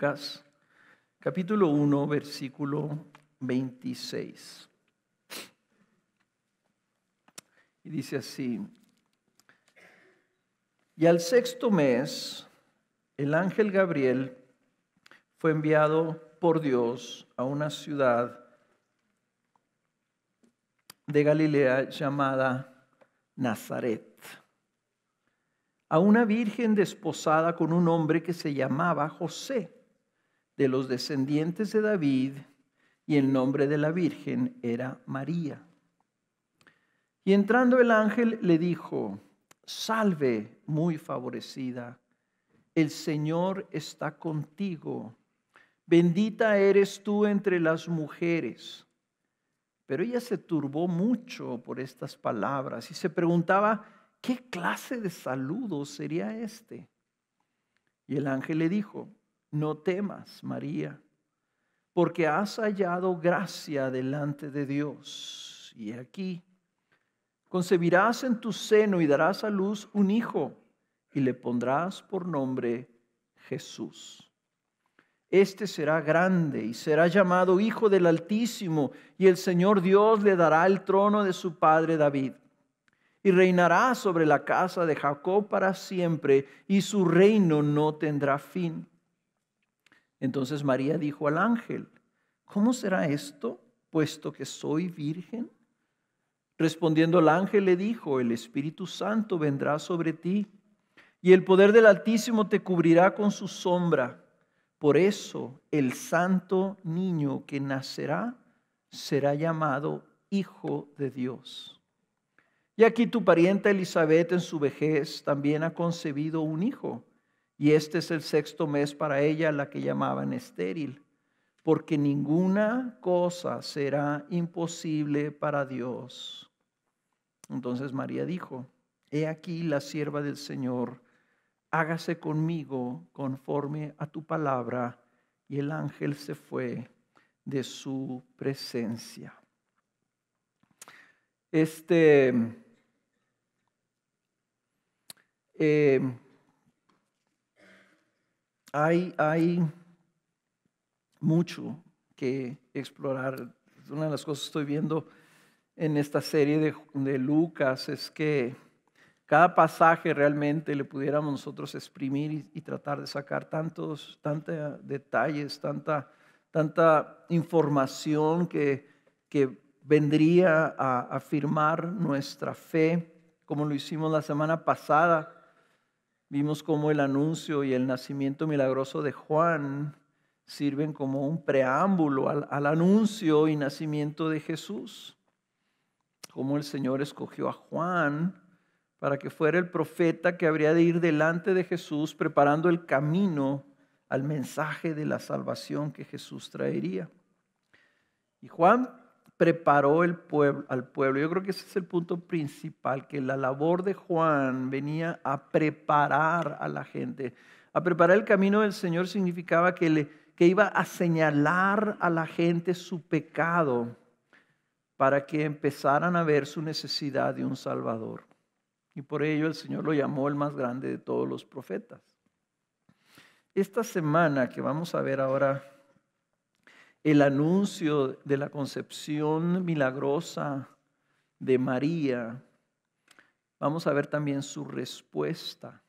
Lucas, capítulo 1, versículo 26. Y dice así: y al sexto mes, el ángel Gabriel fue enviado por Dios a una ciudad de Galilea llamada Nazaret, a una virgen desposada con un hombre que se llamaba José, de los descendientes de David, y el nombre de la virgen era María. Y entrando el ángel le dijo: salve, muy favorecida, el Señor está contigo, bendita eres tú entre las mujeres. Pero ella se turbó mucho por estas palabras y se preguntaba qué clase de saludo sería este. Y el ángel le dijo: no temas, María, porque has hallado gracia delante de Dios. Y aquí concebirás en tu seno y darás a luz un hijo, y le pondrás por nombre Jesús. Este será grande y será llamado Hijo del Altísimo, y el Señor Dios le dará el trono de su padre David. Y reinará sobre la casa de Jacob para siempre, y su reino no tendrá fin. Entonces María dijo al ángel: ¿cómo será esto, puesto que soy virgen? Respondiendo el ángel le dijo: el Espíritu Santo vendrá sobre ti, y el poder del Altísimo te cubrirá con su sombra. Por eso el santo niño que nacerá será llamado Hijo de Dios. Y aquí tu parienta Elizabeth en su vejez también ha concebido un hijo, y este es el sexto mes para ella, la que llamaban estéril, porque ninguna cosa será imposible para Dios. Entonces María dijo: he aquí la sierva del Señor, hágase conmigo conforme a tu palabra. Y el ángel se fue de su presencia. Hay mucho que explorar. Una de las cosas que estoy viendo en esta serie de Lucas es que cada pasaje realmente le pudiéramos nosotros exprimir y tratar de sacar tantos detalles, tanta información que vendría a afirmar nuestra fe, como lo hicimos la semana pasada. Vimos cómo el anuncio y el nacimiento milagroso de Juan sirven como un preámbulo al anuncio y nacimiento de Jesús. Cómo el Señor escogió a Juan para que fuera el profeta que habría de ir delante de Jesús, preparando el camino al mensaje de la salvación que Jesús traería. Y Juan preparó al pueblo. Yo creo que ese es el punto principal, que la labor de Juan venía a preparar a la gente. A preparar el camino del Señor significaba que iba a señalar a la gente su pecado para que empezaran a ver su necesidad de un Salvador. Y por ello el Señor lo llamó el más grande de todos los profetas. Esta semana que vamos a ver ahora el anuncio de la concepción milagrosa de María, vamos a ver también su respuesta.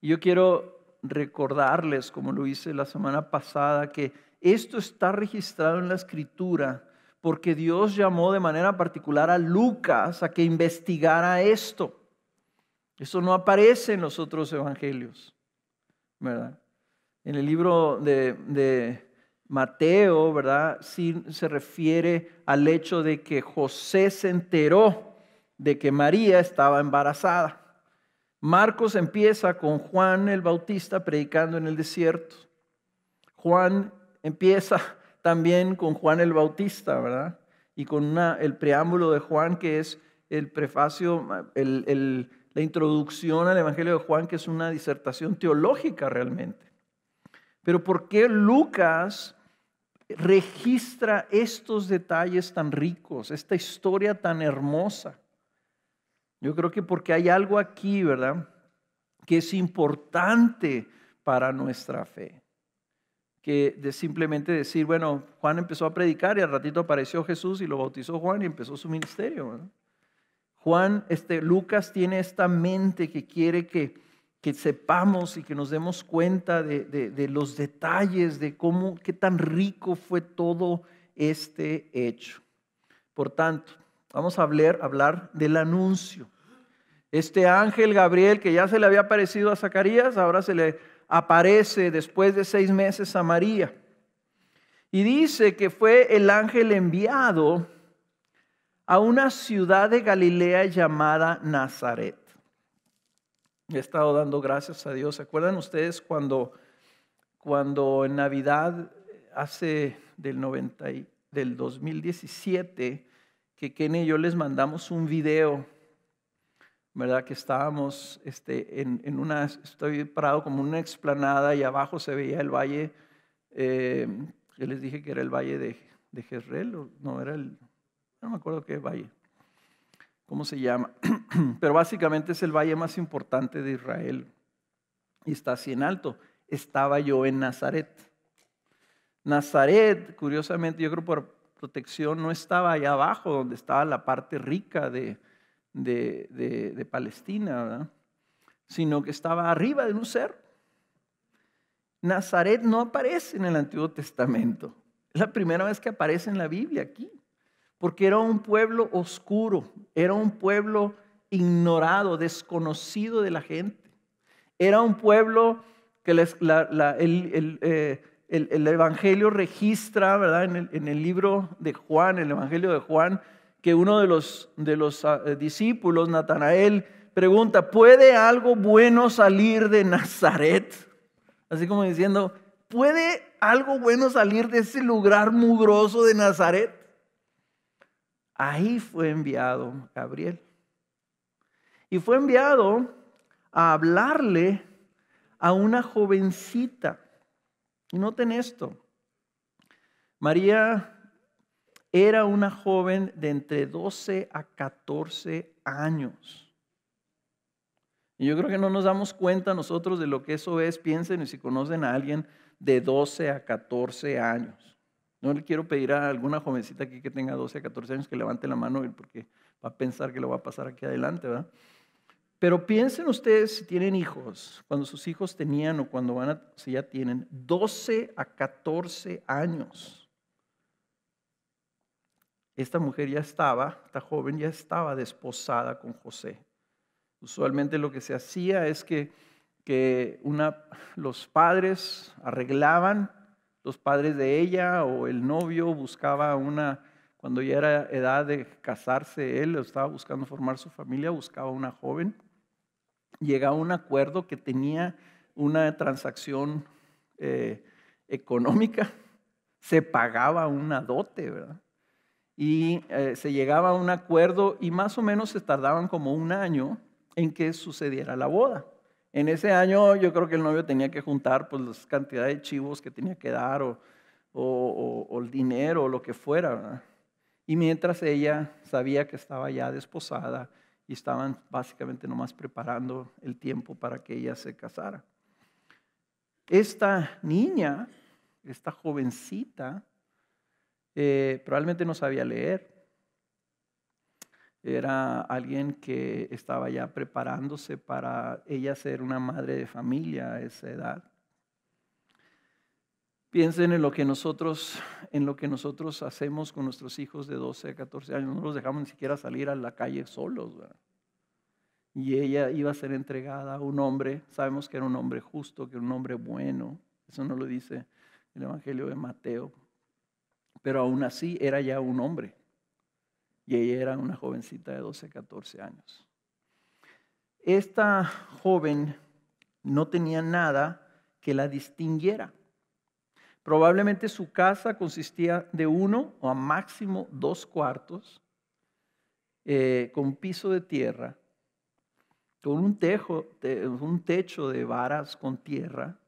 Y yo quiero recordarles, como lo hice la semana pasada, que esto está registrado en la Escritura porque Dios llamó de manera particular a Lucas a que investigara esto. Eso no aparece en los otros evangelios, ¿verdad? En el libro de Mateo, ¿verdad?, sí se refiere al hecho de que José se enteró de que María estaba embarazada. Marcos empieza con Juan el Bautista predicando en el desierto. Juan empieza también con Juan el Bautista, ¿verdad? Y con el preámbulo de Juan, que es el prefacio, la introducción al Evangelio de Juan, que es una disertación teológica realmente. Pero ¿por qué Lucas registra estos detalles tan ricos, esta historia tan hermosa? Yo creo que porque hay algo aquí, ¿verdad?, que es importante para nuestra fe. que de simplemente decir, bueno, Juan empezó a predicar y al ratito apareció Jesús y lo bautizó Juan y empezó su ministerio, ¿verdad? Lucas tiene esta mente que quiere que sepamos y que nos demos cuenta de los detalles, de qué tan rico fue todo este hecho. Por tanto, vamos a hablar del anuncio. Este ángel Gabriel, que ya se le había aparecido a Zacarías, ahora se le aparece después de 6 meses a María. Y dice que fue el ángel enviado a una ciudad de Galilea llamada Nazaret. He estado dando gracias a Dios. ¿Se acuerdan ustedes cuando en Navidad del 2017, que Kenny y yo les mandamos un video, ¿verdad? Que estábamos estoy parado como en una explanada y abajo se veía el valle, yo les dije que era el valle de Jezreel, no me acuerdo qué valle, cómo se llama, pero básicamente es el valle más importante de Israel y está así en alto. Estaba yo en Nazaret. Nazaret, curiosamente, yo creo por protección, no estaba allá abajo donde estaba la parte rica de Palestina, ¿verdad? Sino que estaba arriba de un cerro. Nazaret no aparece en el Antiguo Testamento. Es la primera vez que aparece en la Biblia aquí. Porque era un pueblo oscuro, era un pueblo ignorado, desconocido de la gente. Era un pueblo que el Evangelio registra, ¿verdad? En el libro de Juan, el Evangelio de Juan, que uno de los discípulos, Natanael, pregunta, ¿puede algo bueno salir de Nazaret? Así como diciendo, ¿puede algo bueno salir de ese lugar mugroso de Nazaret? Ahí fue enviado Gabriel. Y fue enviado a hablarle a una jovencita. Y noten esto. María era una joven de entre 12 a 14 años. Y yo creo que no nos damos cuenta nosotros de lo que eso es. Piensen si conocen a alguien de 12 a 14 años. No le quiero pedir a alguna jovencita aquí que tenga 12 a 14 años que levante la mano porque va a pensar que lo va a pasar aquí adelante, ¿verdad? Pero piensen ustedes si tienen hijos, cuando sus hijos tenían o si ya tienen 12 a 14 años. Esta joven ya estaba desposada con José. Usualmente lo que se hacía es que los padres arreglaban, los padres de ella o el novio buscaba cuando ya era edad de casarse, él estaba buscando formar su familia, buscaba una joven. Llegaba a un acuerdo que tenía una transacción económica, se pagaba una dote, ¿verdad? Y se llegaba a un acuerdo y más o menos se tardaban como 1 año en que sucediera la boda. En ese año yo creo que el novio tenía que juntar pues las cantidades de chivos que tenía que dar o el dinero o lo que fuera, ¿verdad? Y mientras ella sabía que estaba ya desposada y estaban básicamente nomás preparando el tiempo para que ella se casara. Esta niña, esta jovencita, probablemente no sabía leer. Era alguien que estaba ya preparándose para ella ser una madre de familia a esa edad. Piensen en lo que nosotros hacemos con nuestros hijos de 12 a 14 años. No los dejamos ni siquiera salir a la calle solos, ¿verdad? Y ella iba a ser entregada a un hombre. Sabemos que era un hombre justo, que era un hombre bueno. Eso no lo dice el Evangelio de Mateo. Pero aún así era ya un hombre. Y ella era una jovencita de 12 a 14 años. Esta joven no tenía nada que la distinguiera. Probablemente su casa consistía de 1 o a máximo 2 cuartos, con piso de tierra, con un techo de varas con tierra.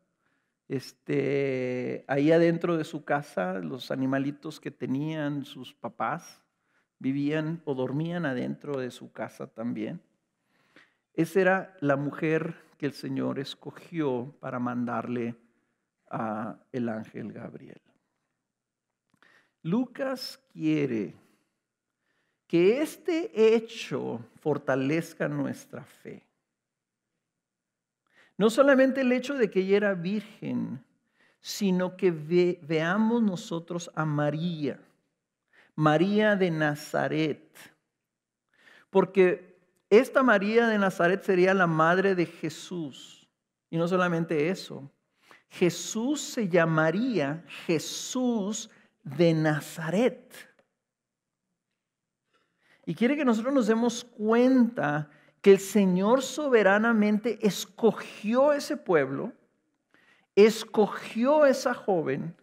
Ahí adentro de su casa, los animalitos que tenían sus papás vivían o dormían adentro de su casa también. Esa era la mujer que el Señor escogió para mandarle el ángel Gabriel. Lucas quiere que este hecho fortalezca nuestra fe. No solamente el hecho de que ella era virgen, sino que veamos nosotros a María, María de Nazaret. Porque esta María de Nazaret sería la madre de Jesús. Y no solamente eso, Jesús se llamaría Jesús de Nazaret. Y quiere que nosotros nos demos cuenta que el Señor soberanamente escogió ese pueblo, escogió esa joven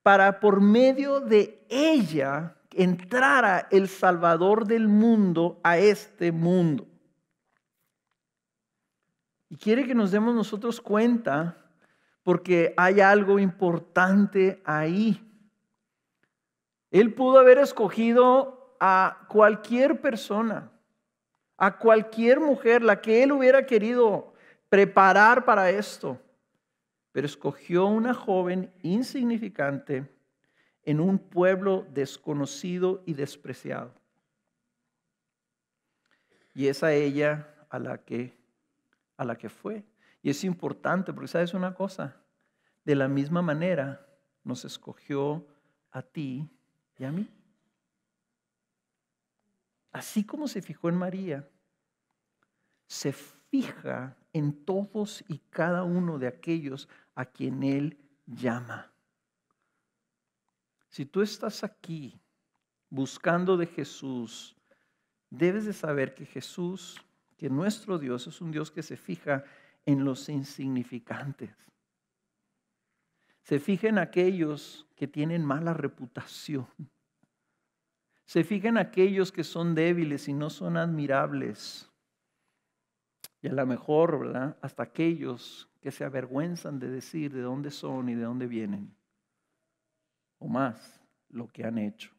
para por medio de ella entrara el Salvador del mundo a este mundo. Y quiere que nos demos nosotros cuenta porque hay algo importante ahí. Él pudo haber escogido a cualquier persona, a cualquier mujer, la que él hubiera querido preparar para esto, pero escogió una joven insignificante en un pueblo desconocido y despreciado. Y es a ella a la que fue. Y es importante porque sabes una cosa, de la misma manera nos escogió a ti y a mí. Así como se fijó en María, se fija en todos y cada uno de aquellos a quien Él llama. Si tú estás aquí buscando de Jesús, debes de saber que Jesús, que nuestro Dios es un Dios que se fija en los insignificantes. Se fija en aquellos que tienen mala reputación. Se fija en aquellos que son débiles y no son admirables. Y a lo mejor, ¿verdad?, hasta aquellos que se avergüenzan de decir de dónde son y de dónde vienen. O más, lo que han hecho.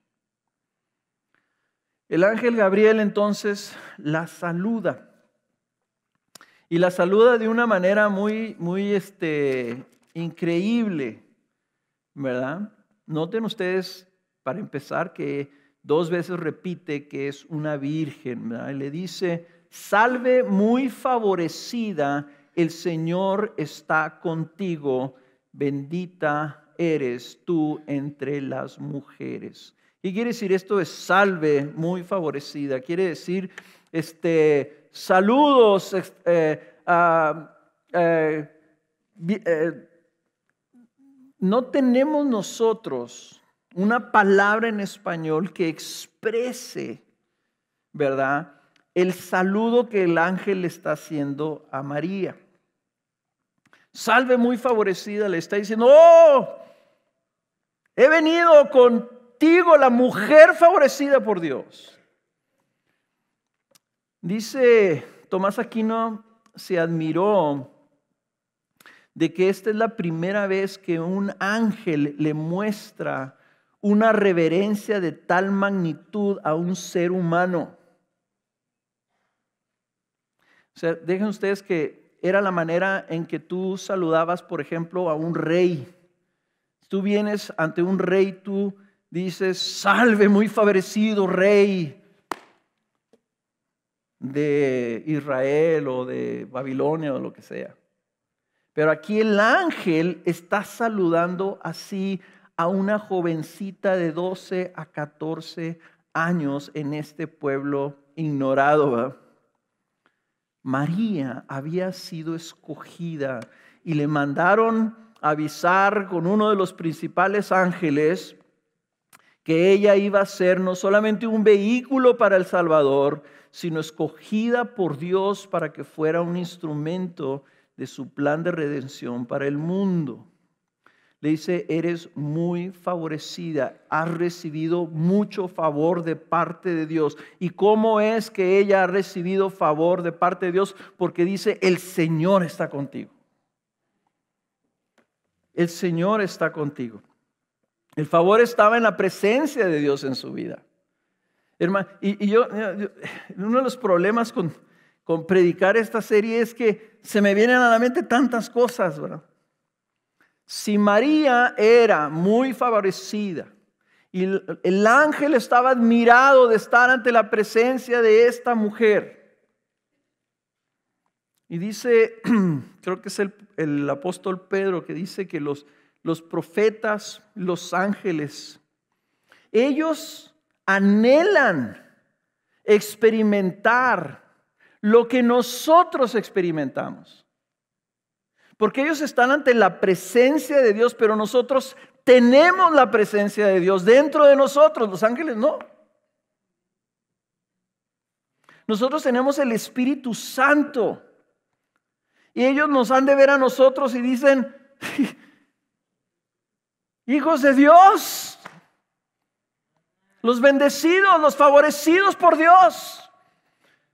El ángel Gabriel entonces la saluda. Y la saluda de una manera muy increíble, ¿verdad? Noten ustedes, para empezar, que 2 veces repite que es una virgen, ¿verdad? Y le dice: salve muy favorecida, el Señor está contigo, bendita eres tú entre las mujeres. ¿Qué quiere decir esto de salve muy favorecida? Quiere decir saludos, no tenemos nosotros una palabra en español que exprese, ¿verdad?, el saludo que el ángel le está haciendo a María. Salve muy favorecida, le está diciendo: ¡oh! He venido contigo, la mujer favorecida por Dios. Dice Tomás Aquino, se admiró de que esta es la primera vez que un ángel le muestra una reverencia de tal magnitud a un ser humano. O sea, dejen ustedes que era la manera en que tú saludabas, por ejemplo, a un rey. Tú vienes ante un rey, tú dices: salve muy favorecido rey de Israel o de Babilonia o lo que sea. Pero aquí el ángel está saludando así a una jovencita de 12 a 14 años en este pueblo ignorado, ¿verdad? María había sido escogida y le mandaron avisar con uno de los principales ángeles que ella iba a ser no solamente un vehículo para el Salvador, sino escogida por Dios para que fuera un instrumento de su plan de redención para el mundo. Le dice: eres muy favorecida, has recibido mucho favor de parte de Dios. ¿Y cómo es que ella ha recibido favor de parte de Dios? Porque dice: el Señor está contigo. El Señor está contigo. El favor estaba en la presencia de Dios en su vida. Hermano, uno de los problemas con predicar esta serie es que se me vienen a la mente tantas cosas, ¿verdad? Si María era muy favorecida y el ángel estaba admirado de estar ante la presencia de esta mujer, y dice, creo que es el apóstol Pedro que dice que los profetas, los ángeles, ellos anhelan experimentar lo que nosotros experimentamos. Porque ellos están ante la presencia de Dios, pero nosotros tenemos la presencia de Dios dentro de nosotros. Los ángeles no. Nosotros tenemos el Espíritu Santo. Y ellos nos han de ver a nosotros y dicen, hijos de Dios, los bendecidos, los favorecidos por Dios.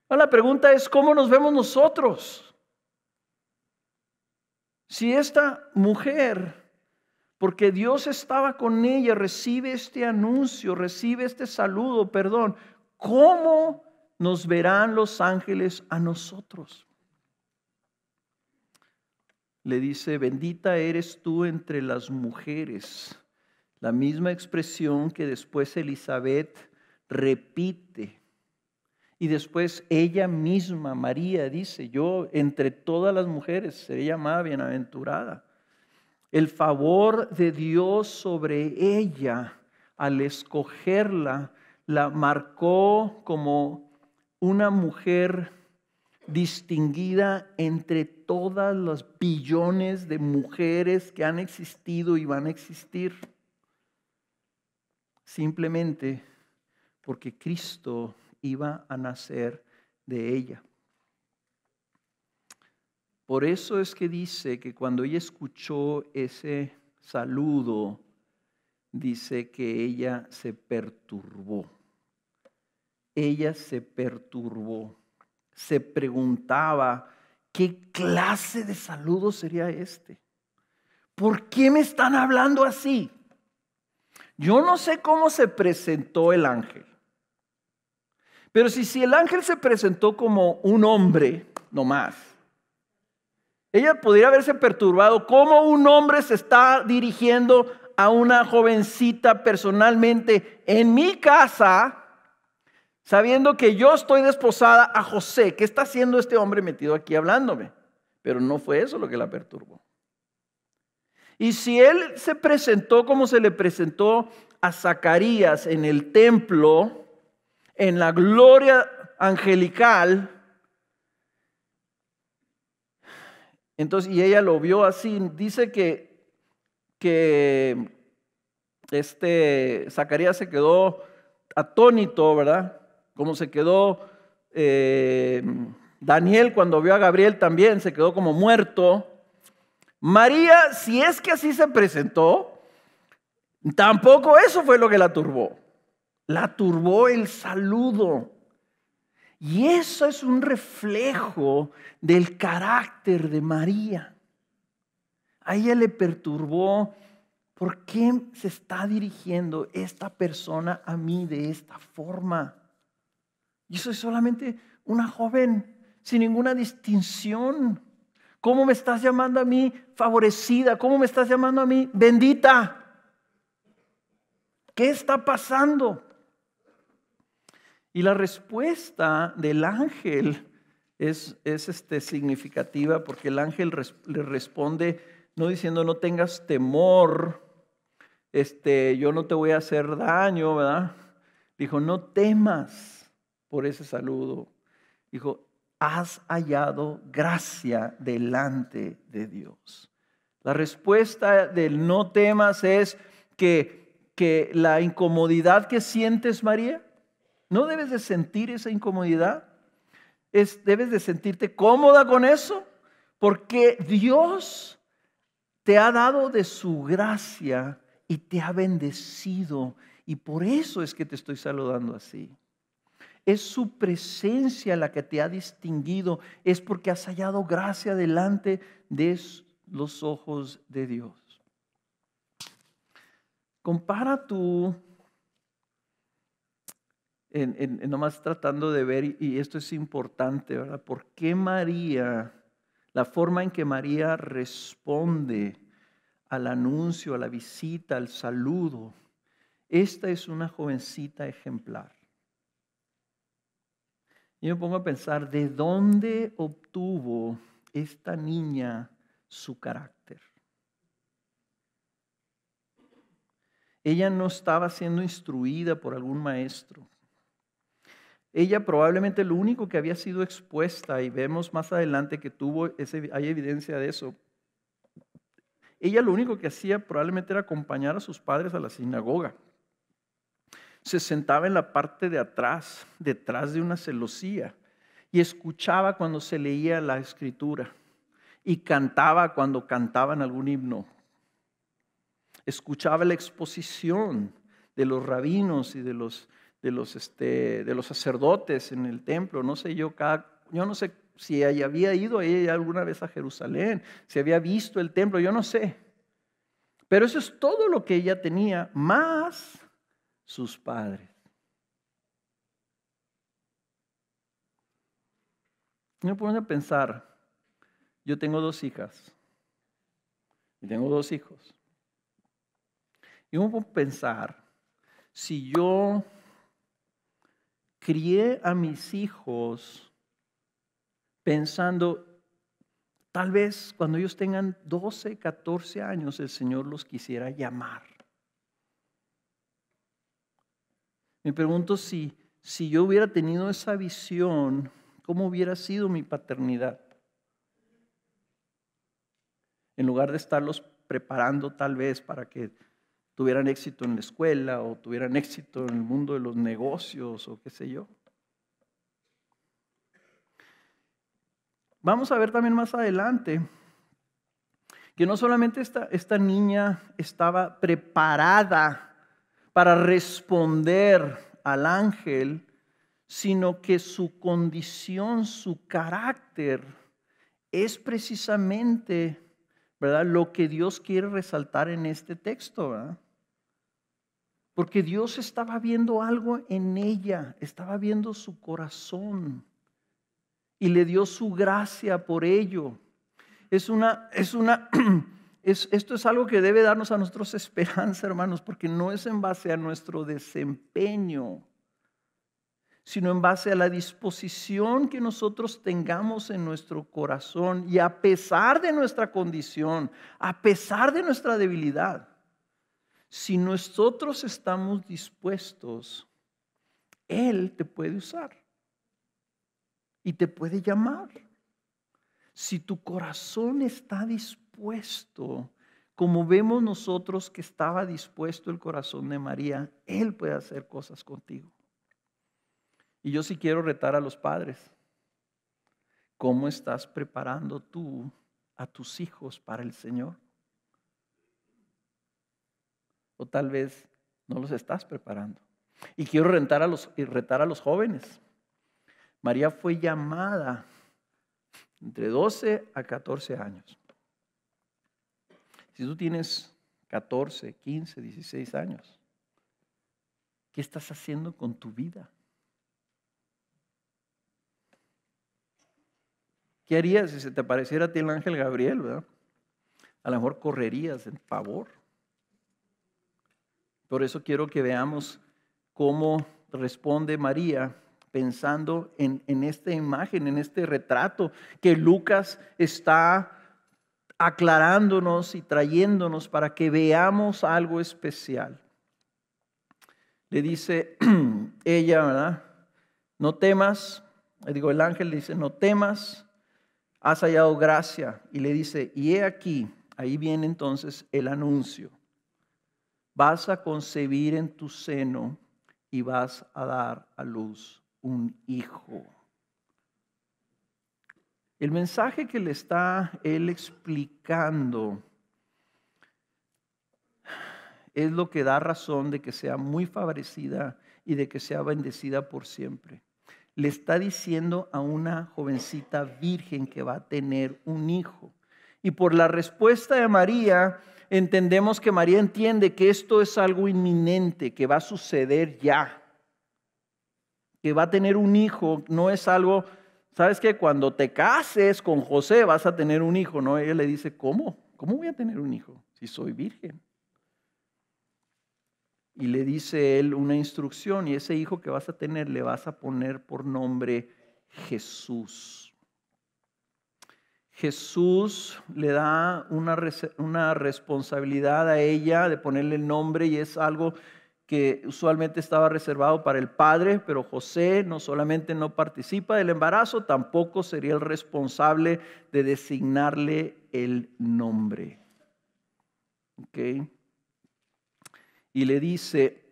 La pregunta es, ¿cómo nos vemos nosotros? Si esta mujer, porque Dios estaba con ella, recibe este anuncio, recibe este saludo, perdón, ¿cómo nos verán los ángeles a nosotros? Le dice, bendita eres tú entre las mujeres. La misma expresión que después Elizabeth repite. Y después ella misma, María, dice, yo entre todas las mujeres seré llamada bienaventurada. El favor de Dios sobre ella al escogerla, la marcó como una mujer distinguida entre todas las billones de mujeres que han existido y van a existir. Simplemente porque Cristo iba a nacer de ella. Por eso es que dice que cuando ella escuchó ese saludo, dice que ella se perturbó. Ella se perturbó. Se preguntaba, ¿qué clase de saludo sería este? ¿Por qué me están hablando así? Yo no sé cómo se presentó el ángel. Pero si el ángel se presentó como un hombre, no más, ella podría haberse perturbado. ¿Cómo un hombre se está dirigiendo a una jovencita personalmente en mi casa, sabiendo que yo estoy desposada a José? ¿Qué está haciendo este hombre metido aquí hablándome? Pero no fue eso lo que la perturbó. Y si él se presentó como se le presentó a Zacarías en el templo, en la gloria angelical, entonces, y ella lo vio así, dice que Zacarías se quedó atónito, ¿verdad? Como se quedó Daniel cuando vio a Gabriel también, se quedó como muerto. María, si es que así se presentó, tampoco eso fue lo que la turbó. La turbó el saludo. Y eso es un reflejo del carácter de María. A ella le perturbó. ¿Por qué se está dirigiendo esta persona a mí de esta forma? Yo soy solamente una joven sin ninguna distinción. ¿Cómo me estás llamando a mí favorecida? ¿Cómo me estás llamando a mí bendita? ¿Qué está pasando? Y la respuesta del ángel es significativa, porque el ángel le responde no diciendo no tengas temor, yo no te voy a hacer daño, ¿verdad? Dijo, no temas por ese saludo. Dijo, has hallado gracia delante de Dios. La respuesta del no temas es que la incomodidad que sientes, María, no debes de sentir esa incomodidad. Debes de sentirte cómoda con eso, porque Dios te ha dado de su gracia y te ha bendecido. Y por eso es que te estoy saludando así. Es su presencia la que te ha distinguido. Es porque has hallado gracia delante de los ojos de Dios. Compara tú, nomás tratando de ver, y esto es importante, ¿verdad? ¿Por qué María, la forma en que María responde al anuncio, a la visita, al saludo. Esta es una jovencita ejemplar. Yo me pongo a pensar, ¿de dónde obtuvo esta niña su carácter? Ella no estaba siendo instruida por algún maestro. Ella probablemente lo único que había sido expuesta, y vemos más adelante que hay evidencia de eso. Ella lo único que hacía probablemente era acompañar a sus padres a la sinagoga. Se sentaba en la parte de atrás, detrás de una celosía, y escuchaba cuando se leía la escritura, y cantaba cuando cantaban algún himno. Escuchaba la exposición de los rabinos y de los sacerdotes en el templo. Yo no sé si ella había ido ella alguna vez a Jerusalén, si había visto el templo, yo no sé. Pero eso es todo lo que ella tenía, más sus padres. Me pongo a pensar, yo tengo 2 hijas y tengo 2 hijos. Y me pongo a pensar, si yo crié a mis hijos pensando, tal vez cuando ellos tengan 12, 14 años, el Señor los quisiera llamar. Me pregunto si yo hubiera tenido esa visión, ¿cómo hubiera sido mi paternidad? En lugar de estarlos preparando tal vez para que tuvieran éxito en la escuela o tuvieran éxito en el mundo de los negocios o qué sé yo. Vamos a ver también más adelante que no solamente esta niña estaba preparada para responder al ángel, sino que su condición, su carácter es precisamente, ¿verdad?, lo que Dios quiere resaltar en este texto, ¿verdad? Porque Dios estaba viendo algo en ella, estaba viendo su corazón y le dio su gracia por ello. Esto es algo que debe darnos a nosotros esperanza, hermanos, porque no es en base a nuestro desempeño, sino en base a la disposición que nosotros tengamos en nuestro corazón, y a pesar de nuestra condición, a pesar de nuestra debilidad, si nosotros estamos dispuestos, Él te puede usar y te puede llamar. Si tu corazón está dispuesto, como vemos nosotros que estaba dispuesto el corazón de María, Él puede hacer cosas contigo. Y yo sí quiero retar a los padres. ¿Cómo estás preparando tú a tus hijos para el Señor? O tal vez no los estás preparando. Y quiero retar a los jóvenes. María fue llamada entre 12 a 14 años. Si tú tienes 14, 15, 16 años, ¿qué estás haciendo con tu vida? ¿Qué harías si se te apareciera a ti el ángel Gabriel, verdad? A lo mejor correrías en pavor. Por eso quiero que veamos cómo responde María pensando en esta imagen, en este retrato que Lucas está aclarándonos y trayéndonos para que veamos algo especial. Le dice ella, ¿verdad? No temas, el ángel le dice, no temas, has hallado gracia. Y le dice, y he aquí, ahí viene entonces el anuncio. Vas a concebir en tu seno y vas a dar a luz un hijo. El mensaje que le está él explicando es lo que da razón de que sea muy favorecida y de que sea bendecida por siempre. Le está diciendo a una jovencita virgen que va a tener un hijo. Y por la respuesta de María, entendemos que María entiende que esto es algo inminente, que va a suceder ya. Que va a tener un hijo, no es algo, ¿sabes qué? Cuando te cases con José vas a tener un hijo, ¿no? Ella le dice, ¿cómo? ¿cómo voy a tener un hijo si soy virgen? Y le dice él una instrucción, y ese hijo que vas a tener le vas a poner por nombre Jesús. Jesús le da una responsabilidad a ella de ponerle el nombre, y es algo que usualmente estaba reservado para el padre, pero José no solamente no participa del embarazo, tampoco sería el responsable de designarle el nombre. ¿Ok? Y le dice,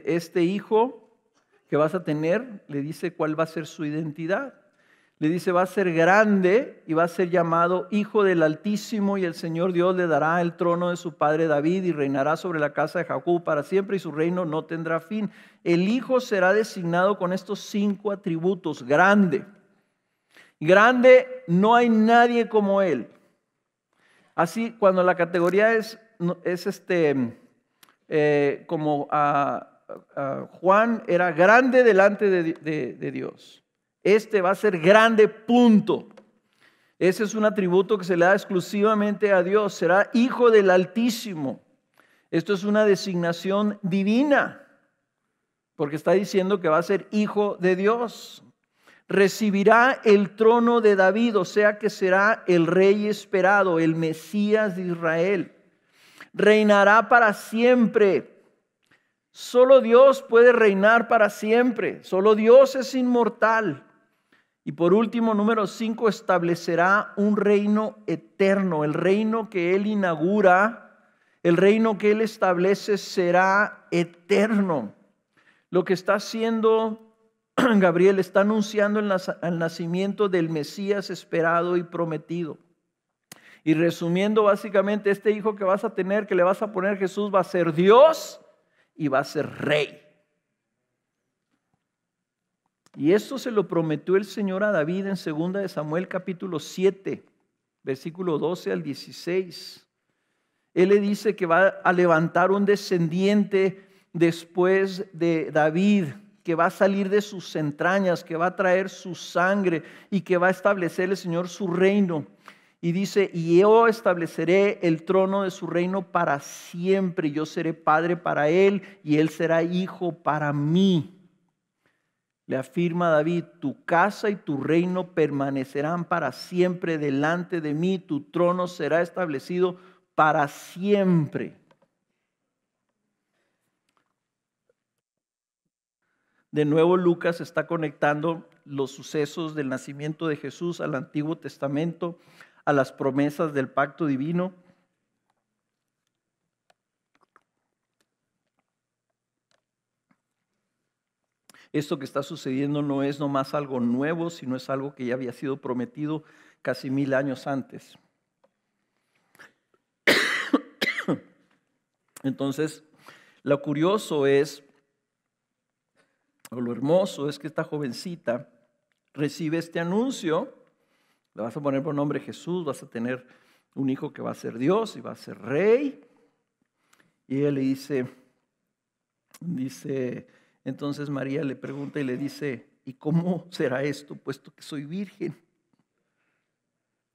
este hijo que vas a tener, le dice cuál va a ser su identidad. Le dice, va a ser grande y va a ser llamado Hijo del Altísimo, y el Señor Dios le dará el trono de su padre David y reinará sobre la casa de Jacob para siempre, y su reino no tendrá fin. El hijo será designado con estos 5 atributos: grande. Grande, no hay nadie como él. Así, cuando la categoría es como Juan era grande delante de Dios. Este va a ser grande, punto. Ese es un atributo que se le da exclusivamente a Dios. Será Hijo del Altísimo. Esto es una designación divina, porque está diciendo que va a ser hijo de Dios. Recibirá el trono de David, o sea que será el rey esperado, el Mesías de Israel. Reinará para siempre. Solo Dios puede reinar para siempre. Solo Dios es inmortal. Y por último, número 5, establecerá un reino eterno. El reino que Él inaugura, el reino que Él establece será eterno. Lo que está haciendo Gabriel, está anunciando el nacimiento del Mesías esperado y prometido. Y resumiendo, básicamente, este hijo que vas a tener, que le vas a poner Jesús, va a ser Dios y va a ser rey. Y esto se lo prometió el Señor a David en 2 de Samuel capítulo 7, versículo 12 al 16. Él le dice que va a levantar un descendiente después de David, que va a salir de sus entrañas, que va a traer su sangre y que va a establecer el Señor su reino. Y dice, y yo estableceré el trono de su reino para siempre. Yo seré padre para él y él será hijo para mí. Le afirma David, tu casa y tu reino permanecerán para siempre delante de mí. Tu trono será establecido para siempre. De nuevo, Lucas está conectando los sucesos del nacimiento de Jesús al Antiguo Testamento, a las promesas del pacto divino. Esto que está sucediendo no es nomás algo nuevo, sino es algo que ya había sido prometido casi 1000 años antes. Entonces, lo curioso es, o lo hermoso es que esta jovencita recibe este anuncio. Le vas a poner por nombre Jesús, vas a tener un hijo que va a ser Dios y va a ser rey. Y ella le dice, entonces María le pregunta y le dice, ¿y cómo será esto, puesto que soy virgen?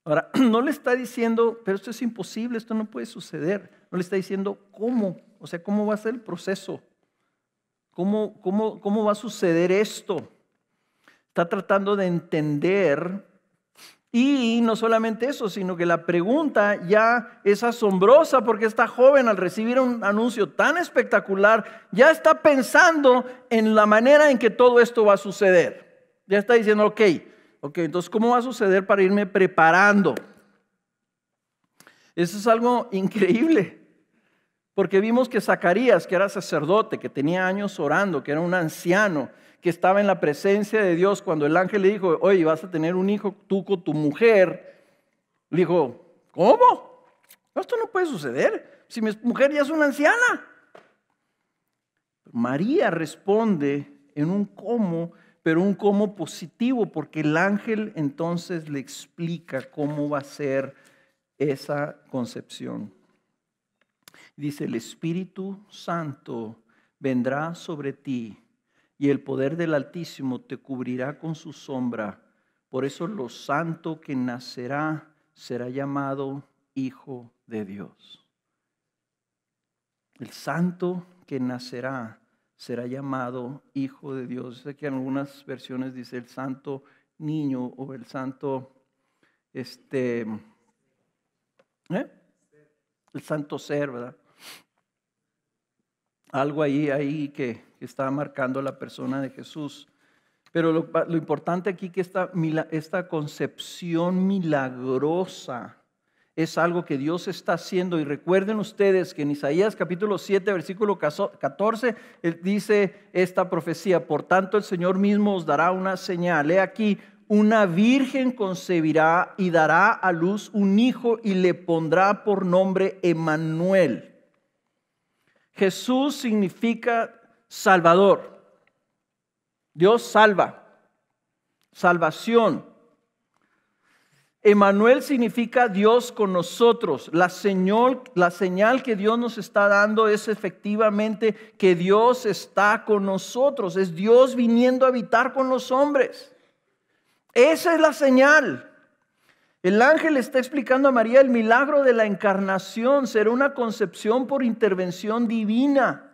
Ahora, no le está diciendo, pero esto es imposible, esto no puede suceder. No le está diciendo cómo, o sea, cómo va a ser el proceso. ¿Cómo va a suceder esto? Está tratando de entender. Y no solamente eso, sino que la pregunta ya es asombrosa, porque esta joven, al recibir un anuncio tan espectacular, ya está pensando en la manera en que todo esto va a suceder. Ya está diciendo, ok, entonces ¿cómo va a suceder para irme preparando? Eso es algo increíble, porque vimos que Zacarías, que era sacerdote, que tenía años orando, que era un anciano, que estaba en la presencia de Dios, cuando el ángel le dijo, oye, vas a tener un hijo tú con tu mujer, le dijo, ¿cómo? Esto no puede suceder, si mi mujer ya es una anciana. María responde en un cómo, pero un cómo positivo, porque el ángel entonces le explica cómo va a ser esa concepción. Dice, el Espíritu Santo vendrá sobre ti y el poder del Altísimo te cubrirá con su sombra. Por eso lo santo que nacerá será llamado Hijo de Dios. El santo que nacerá será llamado Hijo de Dios. Sé que en algunas versiones dice el santo niño o el santo, el santo ser, ¿verdad? Algo ahí que está marcando la persona de Jesús. Pero lo importante aquí que esta concepción milagrosa es algo que Dios está haciendo. Y recuerden ustedes que en Isaías capítulo 7, versículo 14, él dice esta profecía: por tanto el Señor mismo os dará una señal. He aquí, una virgen concebirá y dará a luz un hijo y le pondrá por nombre Emmanuel. Jesús significa Salvador. Dios salva, salvación. Emmanuel significa Dios con nosotros. La señal que Dios nos está dando es efectivamente que Dios está con nosotros. Es Dios viniendo a habitar con los hombres. Esa es la señal. El ángel está explicando a María el milagro de la encarnación. Será una concepción por intervención divina.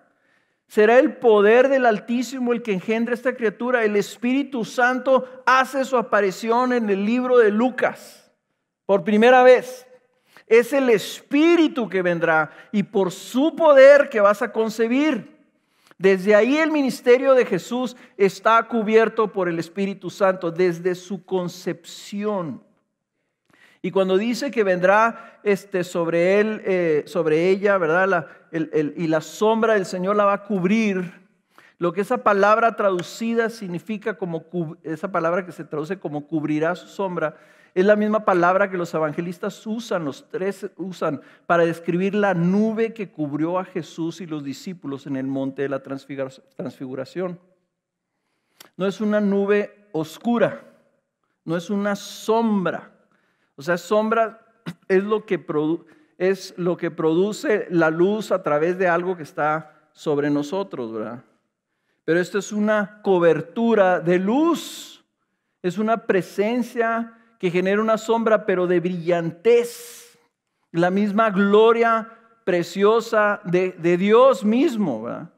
Será el poder del Altísimo el que engendra esta criatura. El Espíritu Santo hace su aparición en el libro de Lucas. Por primera vez. Es el Espíritu que vendrá y por su poder que vas a concebir. Desde ahí el ministerio de Jesús está cubierto por el Espíritu Santo desde su concepción. Y cuando dice que vendrá sobre él, sobre ella, ¿verdad? Y la sombra del Señor la va a cubrir. Lo que esa palabra traducida significa esa palabra que se traduce como cubrirá su sombra, es la misma palabra que los evangelistas usan, los tres usan para describir la nube que cubrió a Jesús y los discípulos en el monte de la transfiguración. No es una nube oscura, no es una sombra. O sea, sombra es lo que produce la luz a través de algo que está sobre nosotros, ¿verdad? Pero esto es una cobertura de luz. Es una presencia que genera una sombra, pero de brillantez. La misma gloria preciosa de Dios mismo, ¿verdad?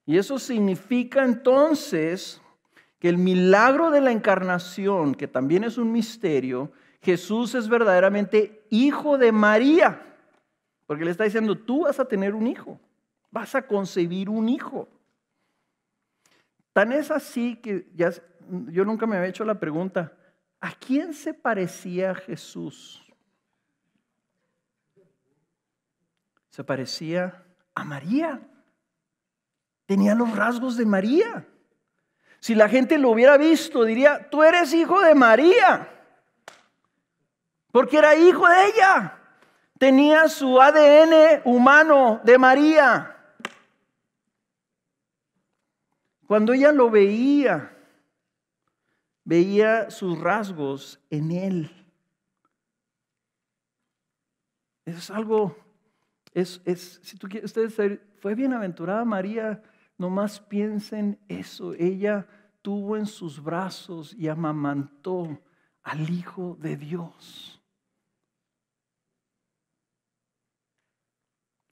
Y eso significa entonces que el milagro de la encarnación, que también es un misterio, Jesús es verdaderamente hijo de María. Porque le está diciendo, tú vas a tener un hijo, vas a concebir un hijo. Tan es así que yo nunca me había hecho la pregunta, ¿a quién se parecía Jesús? Se parecía a María. Tenía los rasgos de María. Si la gente lo hubiera visto, diría, tú eres hijo de María. Porque era hijo de ella. Tenía su ADN humano de María. Cuando ella lo veía sus rasgos en él. Es algo, si tú quieres, fue bienaventurada María, nomás piensen eso. Ella tuvo en sus brazos y amamantó al Hijo de Dios.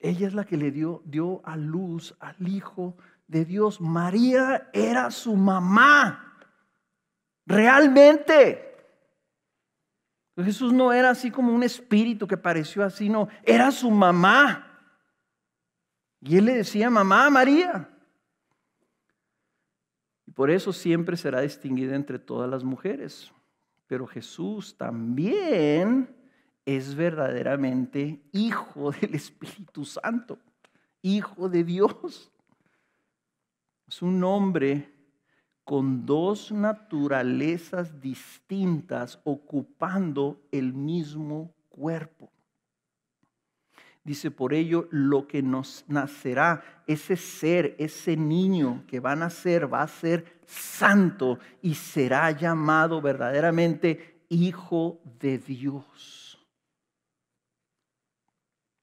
Ella es la que le dio a luz al Hijo de Dios. María era su mamá. Realmente. Jesús no era así como un espíritu que pareció así, no. Era su mamá. Y él le decía, mamá María. Y por eso siempre será distinguida entre todas las mujeres. Pero Jesús también es verdaderamente hijo del Espíritu Santo, hijo de Dios. Es un hombre con dos naturalezas distintas ocupando el mismo cuerpo. Dice, por ello lo que nos nacerá, ese ser, ese niño que va a nacer, va a ser santo y será llamado verdaderamente Hijo de Dios.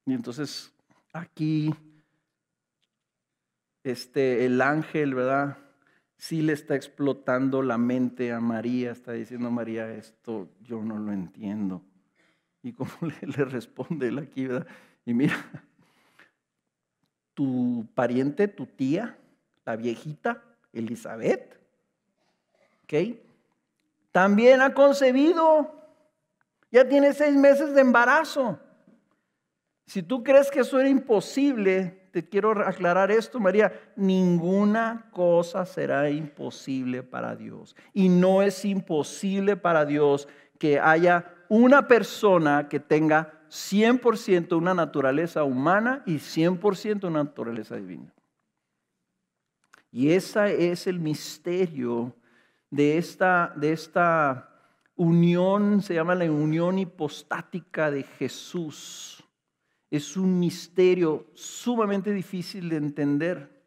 Y entonces aquí el ángel, ¿verdad? Sí le está explotando la mente a María, está diciendo María, esto yo no lo entiendo. Y cómo le responde él aquí, ¿verdad? Y mira, tu pariente, tu tía, la viejita, Elizabeth, ¿ok? También ha concebido, ya tiene 6 meses de embarazo. Si tú crees que eso era imposible, te quiero aclarar esto, María, ninguna cosa será imposible para Dios. Y no es imposible para Dios que haya una persona que tenga 100% una naturaleza humana y 100% una naturaleza divina. Y ese es el misterio de esta unión, se llama la unión hipostática de Jesús. Es un misterio sumamente difícil de entender,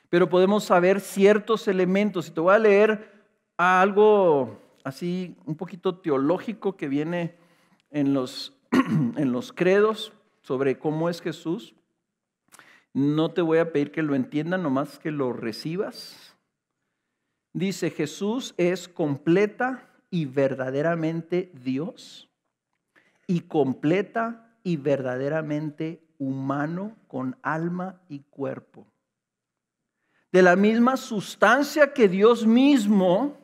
pero podemos saber ciertos elementos. Y te voy a leer algo así un poquito teológico que viene en los, en los credos sobre cómo es Jesús. No te voy a pedir que lo entiendan, nomás que lo recibas. Dice, Jesús es completa y verdaderamente Dios y completa y verdaderamente humano con alma y cuerpo. De la misma sustancia que Dios mismo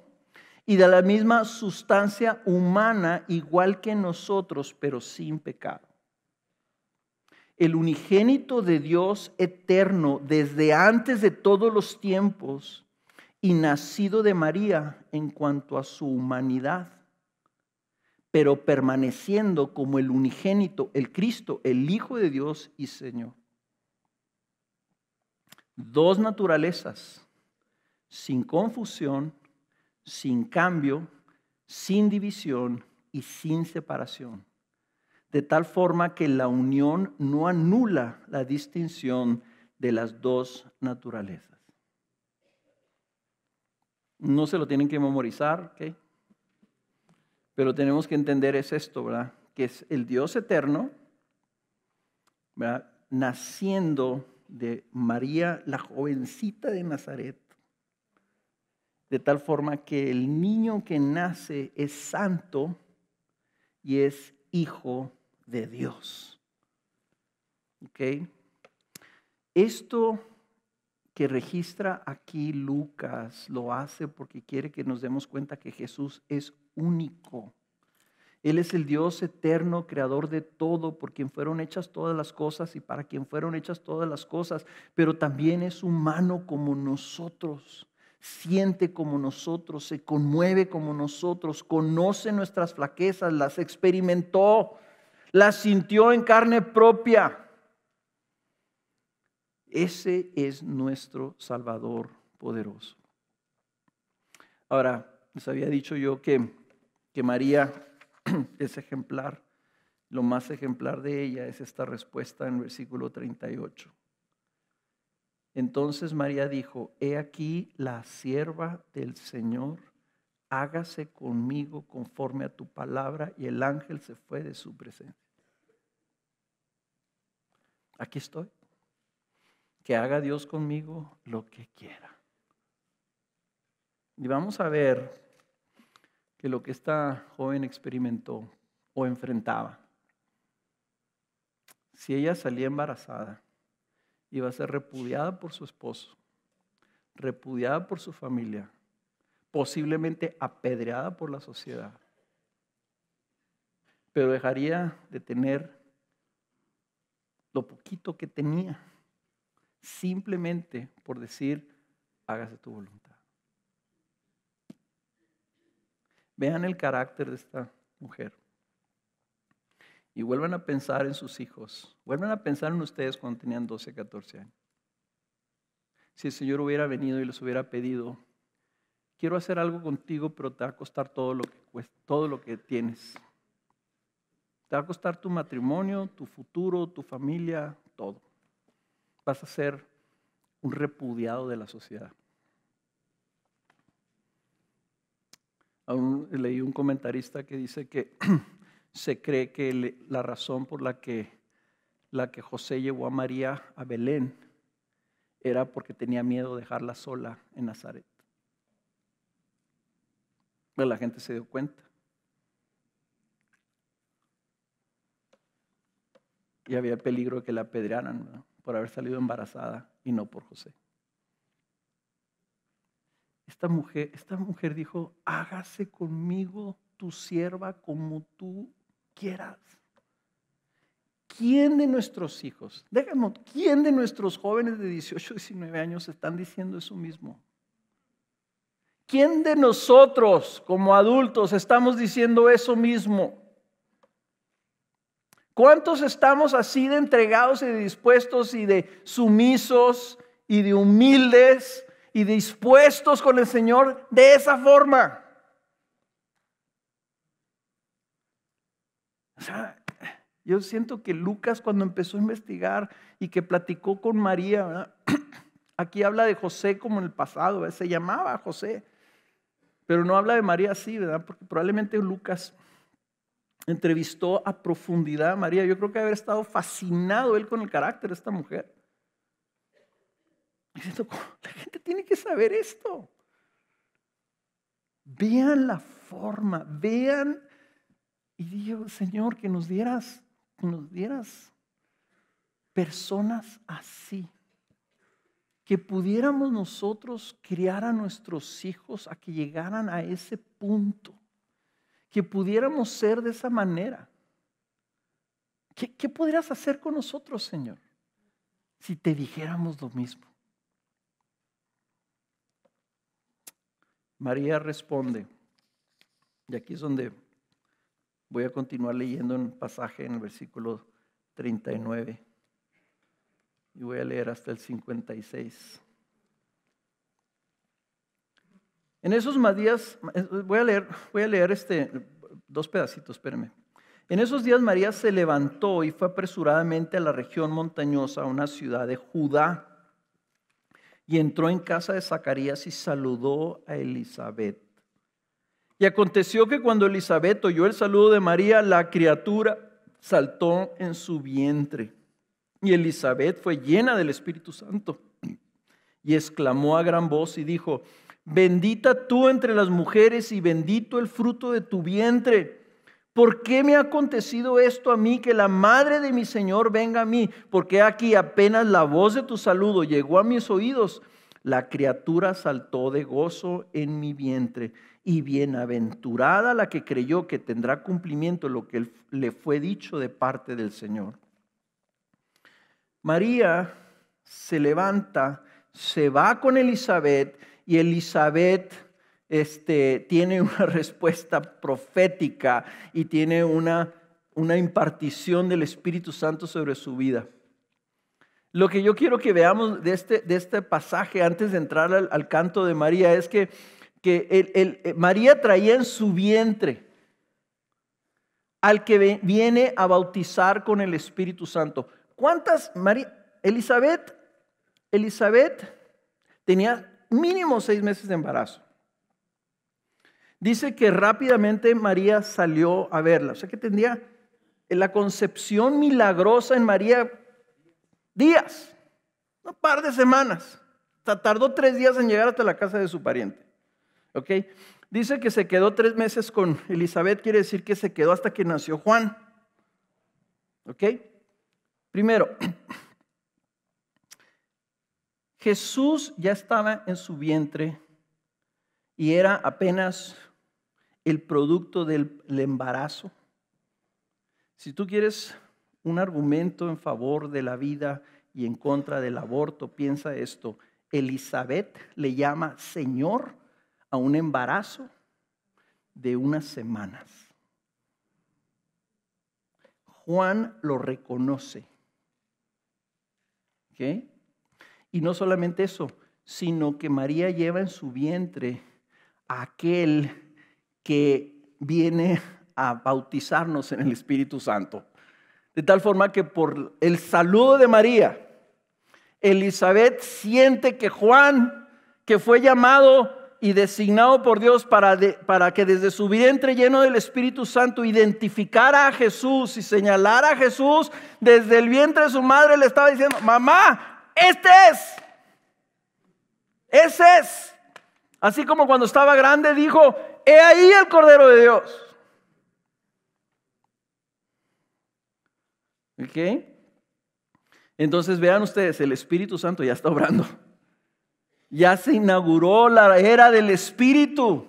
y de la misma sustancia humana igual que nosotros, pero sin pecado. El unigénito de Dios eterno desde antes de todos los tiempos y nacido de María en cuanto a su humanidad, pero permaneciendo como el unigénito, el Cristo, el Hijo de Dios y Señor. 2 naturalezas, sin confusión, sin cambio, sin división y sin separación. De tal forma que la unión no anula la distinción de las 2 naturalezas. No se lo tienen que memorizar, ¿ok? Pero tenemos que entender es esto, ¿verdad? Que es el Dios eterno, ¿verdad? Naciendo de María, la jovencita de Nazaret. De tal forma que el niño que nace es santo y es hijo de Dios. ¿Ok? Esto que registra aquí Lucas lo hace porque quiere que nos demos cuenta que Jesús es único. Él es el Dios eterno, creador de todo, por quien fueron hechas todas las cosas y para quien fueron hechas todas las cosas, pero también es humano como nosotros, siente como nosotros, se conmueve como nosotros, conoce nuestras flaquezas, las experimentó, las sintió en carne propia. Ese es nuestro Salvador poderoso. Ahora, les había dicho yo que María es ejemplar. Lo más ejemplar de ella es esta respuesta en versículo 38. Entonces María dijo, he aquí la sierva del Señor, hágase conmigo conforme a tu palabra, y el ángel se fue de su presencia. Aquí estoy. Que haga Dios conmigo lo que quiera. Y vamos a ver que lo que esta joven experimentó o enfrentaba, si ella salía embarazada, iba a ser repudiada por su esposo, repudiada por su familia, posiblemente apedreada por la sociedad, pero dejaría de tener lo poquito que tenía, simplemente por decir, hágase tu voluntad. Vean el carácter de esta mujer. Y vuelvan a pensar en sus hijos. Vuelvan a pensar en ustedes cuando tenían 12, 14 años. Si el Señor hubiera venido y les hubiera pedido, quiero hacer algo contigo, pero te va a costar todo lo que cuesta, todo lo que tienes. Te va a costar tu matrimonio, tu futuro, tu familia, todo. Vas a ser un repudiado de la sociedad. Aún leí un comentarista que dice que se cree que la razón por la que José llevó a María a Belén era porque tenía miedo de dejarla sola en Nazaret. Pero la gente se dio cuenta. Y había el peligro de que la apedrearan, ¿verdad?, por haber salido embarazada y no por José. Esta mujer dijo: hágase conmigo tu sierva como tú quieras. ¿Quién de nuestros hijos, quién de nuestros jóvenes de 18, 19 años están diciendo eso mismo? ¿Quién de nosotros como adultos estamos diciendo eso mismo? ¿Cuántos estamos así de entregados y de dispuestos y de sumisos y de humildes y dispuestos con el Señor de esa forma? O sea, yo siento que Lucas, cuando empezó a investigar y que platicó con María, ¿verdad?, aquí habla de José como en el pasado, ¿verdad?, se llamaba José, pero no habla de María así, ¿verdad?, porque probablemente Lucas entrevistó a profundidad a María. Yo creo que haber estado fascinado él con el carácter de esta mujer. Diciendo: la gente tiene que saber esto. Vean la forma, vean. Y digo: Señor, que nos dieras personas así, que pudiéramos nosotros criar a nuestros hijos a que llegaran a ese punto, que pudiéramos ser de esa manera. ¿Qué podrías hacer con nosotros, Señor, si te dijéramos lo mismo? María responde, y aquí es donde voy a continuar leyendo un pasaje en el versículo 39 y voy a leer hasta el 56. En esos días, voy a leer dos pedacitos, espérenme. En esos días María se levantó y fue apresuradamente a la región montañosa, a una ciudad de Judá, y entró en casa de Zacarías y saludó a Elizabeth. Y aconteció que cuando Elizabeth oyó el saludo de María, la criatura saltó en su vientre. Y Elizabeth fue llena del Espíritu Santo y exclamó a gran voz y dijo: bendita tú entre las mujeres y bendito el fruto de tu vientre. ¿Por qué me ha acontecido esto a mí, que la madre de mi Señor venga a mí? Porque aquí apenas la voz de tu saludo llegó a mis oídos, la criatura saltó de gozo en mi vientre. Y bienaventurada la que creyó que tendrá cumplimiento lo que le fue dicho de parte del Señor. María se levanta, se va con Elizabeth, y Elizabeth tiene una respuesta profética y tiene una impartición del Espíritu Santo sobre su vida. Lo que yo quiero que veamos de este pasaje antes de entrar al canto de María es que María traía en su vientre al que viene a bautizar con el Espíritu Santo. ¿Cuántas? Elizabeth tenía mínimo 6 meses de embarazo. Dice que rápidamente María salió a verla. O sea que tendría la concepción milagrosa en María días, un par de semanas. Tardó 3 días en llegar hasta la casa de su pariente. ¿Ok? Dice que se quedó 3 meses con Elizabeth, quiere decir que se quedó hasta que nació Juan. ¿Ok? Primero, Jesús ya estaba en su vientre y era apenas el producto del embarazo. Si tú quieres un argumento en favor de la vida y en contra del aborto, piensa esto: Elizabeth le llama Señor a un embarazo de unas semanas. Juan lo reconoce. ¿Ok? Y no solamente eso, sino que María lleva en su vientre a aquel que viene a bautizarnos en el Espíritu Santo. De tal forma que por el saludo de María, Elizabeth siente que Juan, que fue llamado y designado por Dios para que desde su vientre lleno del Espíritu Santo identificara a Jesús y señalara a Jesús, desde el vientre de su madre le estaba diciendo: mamá, este es. veces. Así como cuando estaba grande dijo, he ahí el Cordero de Dios. ¿Ok? Entonces vean ustedes, el Espíritu Santo ya está obrando. Ya se inauguró la era del Espíritu.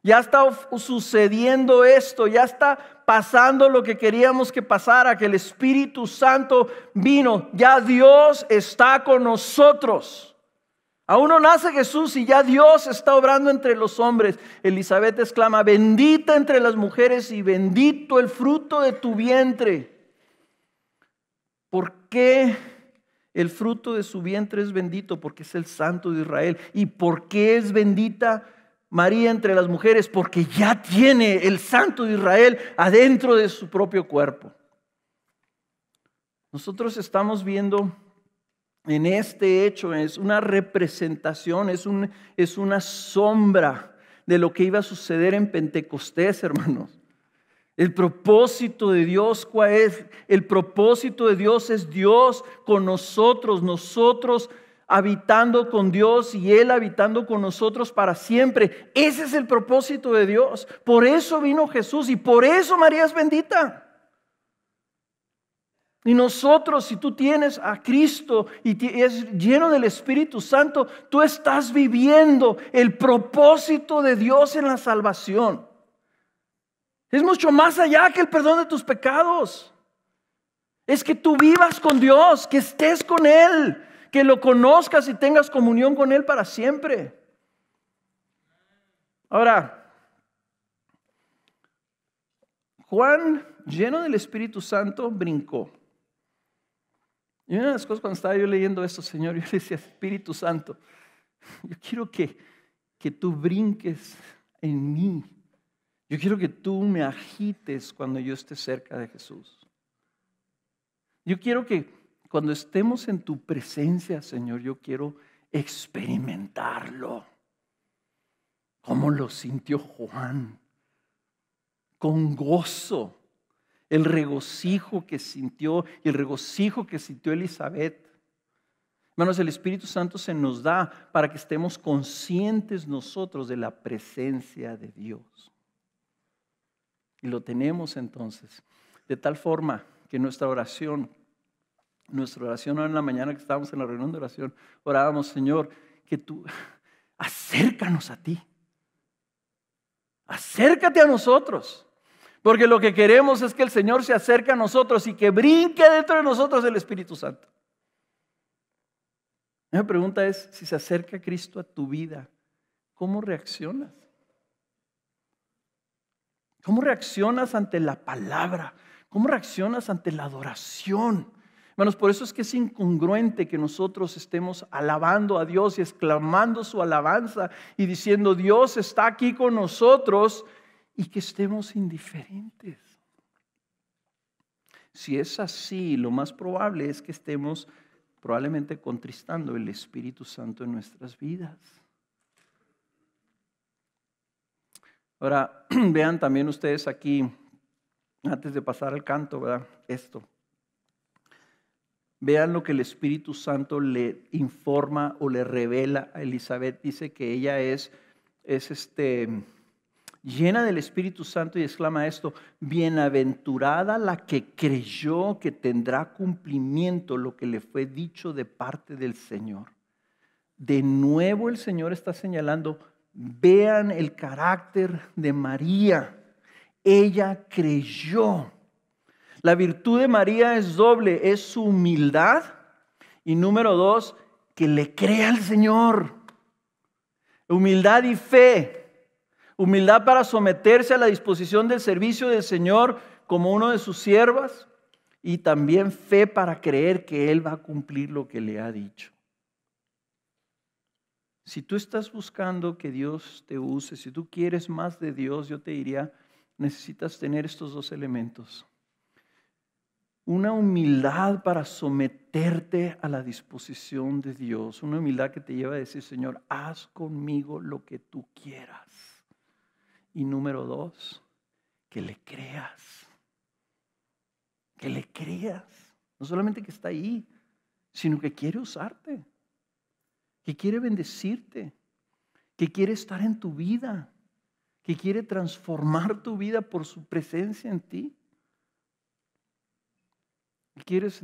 Ya está sucediendo esto, ya está pasando lo que queríamos que pasara, que el Espíritu Santo vino. Ya Dios está con nosotros. Aún no nace Jesús y ya Dios está obrando entre los hombres. Elizabeth exclama, bendita entre las mujeres y bendito el fruto de tu vientre. ¿Por qué el fruto de su vientre es bendito? Porque es el Santo de Israel. ¿Y por qué es bendita María entre las mujeres? Porque ya tiene el Santo de Israel adentro de su propio cuerpo. Nosotros estamos viendo en este hecho, es una representación, es una sombra de lo que iba a suceder en Pentecostés, hermanos. El propósito de Dios, ¿cuál es? El propósito de Dios es Dios con nosotros, nosotros habitando con Dios y Él habitando con nosotros para siempre. Ese es el propósito de Dios. Por eso vino Jesús y por eso María es bendita. Y nosotros, si tú tienes a Cristo y es lleno del Espíritu Santo, tú estás viviendo el propósito de Dios en la salvación. Es mucho más allá que el perdón de tus pecados. Es que tú vivas con Dios, que estés con Él, que lo conozcas y tengas comunión con Él para siempre. Ahora, Juan, lleno del Espíritu Santo, brincó. Y una de las cosas cuando estaba yo leyendo esto, Señor, yo le decía, Espíritu Santo, yo quiero que tú brinques en mí. Yo quiero que tú me agites cuando yo esté cerca de Jesús. Yo quiero que cuando estemos en tu presencia, Señor, yo quiero experimentarlo. Como lo sintió Juan, con gozo. El regocijo que sintió y el regocijo que sintió Elizabeth. Hermanos, el Espíritu Santo se nos da para que estemos conscientes nosotros de la presencia de Dios. Y lo tenemos entonces, de tal forma que nuestra oración ahora en la mañana que estábamos en la reunión de oración, orábamos, Señor, que tú acércanos a ti. Acércate a nosotros. Porque lo que queremos es que el Señor se acerque a nosotros y que brinque dentro de nosotros el Espíritu Santo. Mi pregunta es, si se acerca Cristo a tu vida, ¿cómo reaccionas? ¿Cómo reaccionas ante la palabra? ¿Cómo reaccionas ante la adoración? Hermanos, por eso es que es incongruente que nosotros estemos alabando a Dios y exclamando su alabanza y diciendo, Dios está aquí con nosotros, y que estemos indiferentes. Si es así, lo más probable es que estemos probablemente contristando el Espíritu Santo en nuestras vidas. Ahora, vean también ustedes aquí, antes de pasar al canto, ¿verdad? Esto. Vean lo que el Espíritu Santo le informa o le revela a Elizabeth. Dice que ella es llena del Espíritu Santo y exclama esto, bienaventurada la que creyó que tendrá cumplimiento lo que le fue dicho de parte del Señor. De nuevo el Señor está señalando, vean el carácter de María. Ella creyó. La virtud de María es doble, es su humildad y número 2, que le crea al Señor. Humildad y fe. Humildad para someterse a la disposición del servicio del Señor como uno de sus siervas y también fe para creer que Él va a cumplir lo que le ha dicho. Si tú estás buscando que Dios te use, si tú quieres más de Dios, yo te diría, necesitas tener estos dos elementos. Una humildad para someterte a la disposición de Dios, una humildad que te lleva a decir, Señor, haz conmigo lo que tú quieras. Y número 2, que le creas. Que le creas. No solamente que está ahí, sino que quiere usarte. que quiere bendecirte, que quiere estar en tu vida, que quiere transformar tu vida por su presencia en ti. ¿Quieres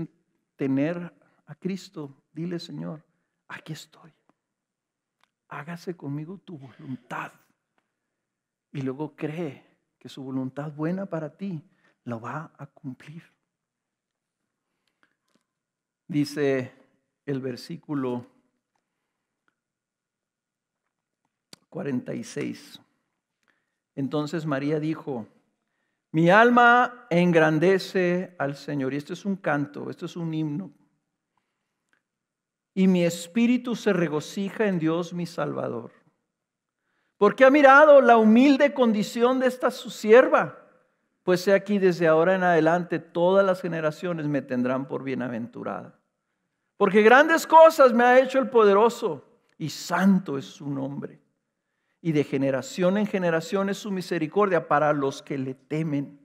tener a Cristo? Dile, Señor, aquí estoy. Hágase conmigo tu voluntad. Y luego cree que su voluntad buena para ti lo va a cumplir. Dice el versículo 46. Entonces María dijo: mi alma engrandece al Señor. Y esto es un canto, esto es un himno. Y mi espíritu se regocija en Dios mi Salvador, porque ha mirado la humilde condición de esta su sierva. Pues he aquí, desde ahora en adelante todas las generaciones me tendrán por bienaventurada. Porque grandes cosas me ha hecho el poderoso, y santo es su nombre. Y de generación en generación es su misericordia para los que le temen.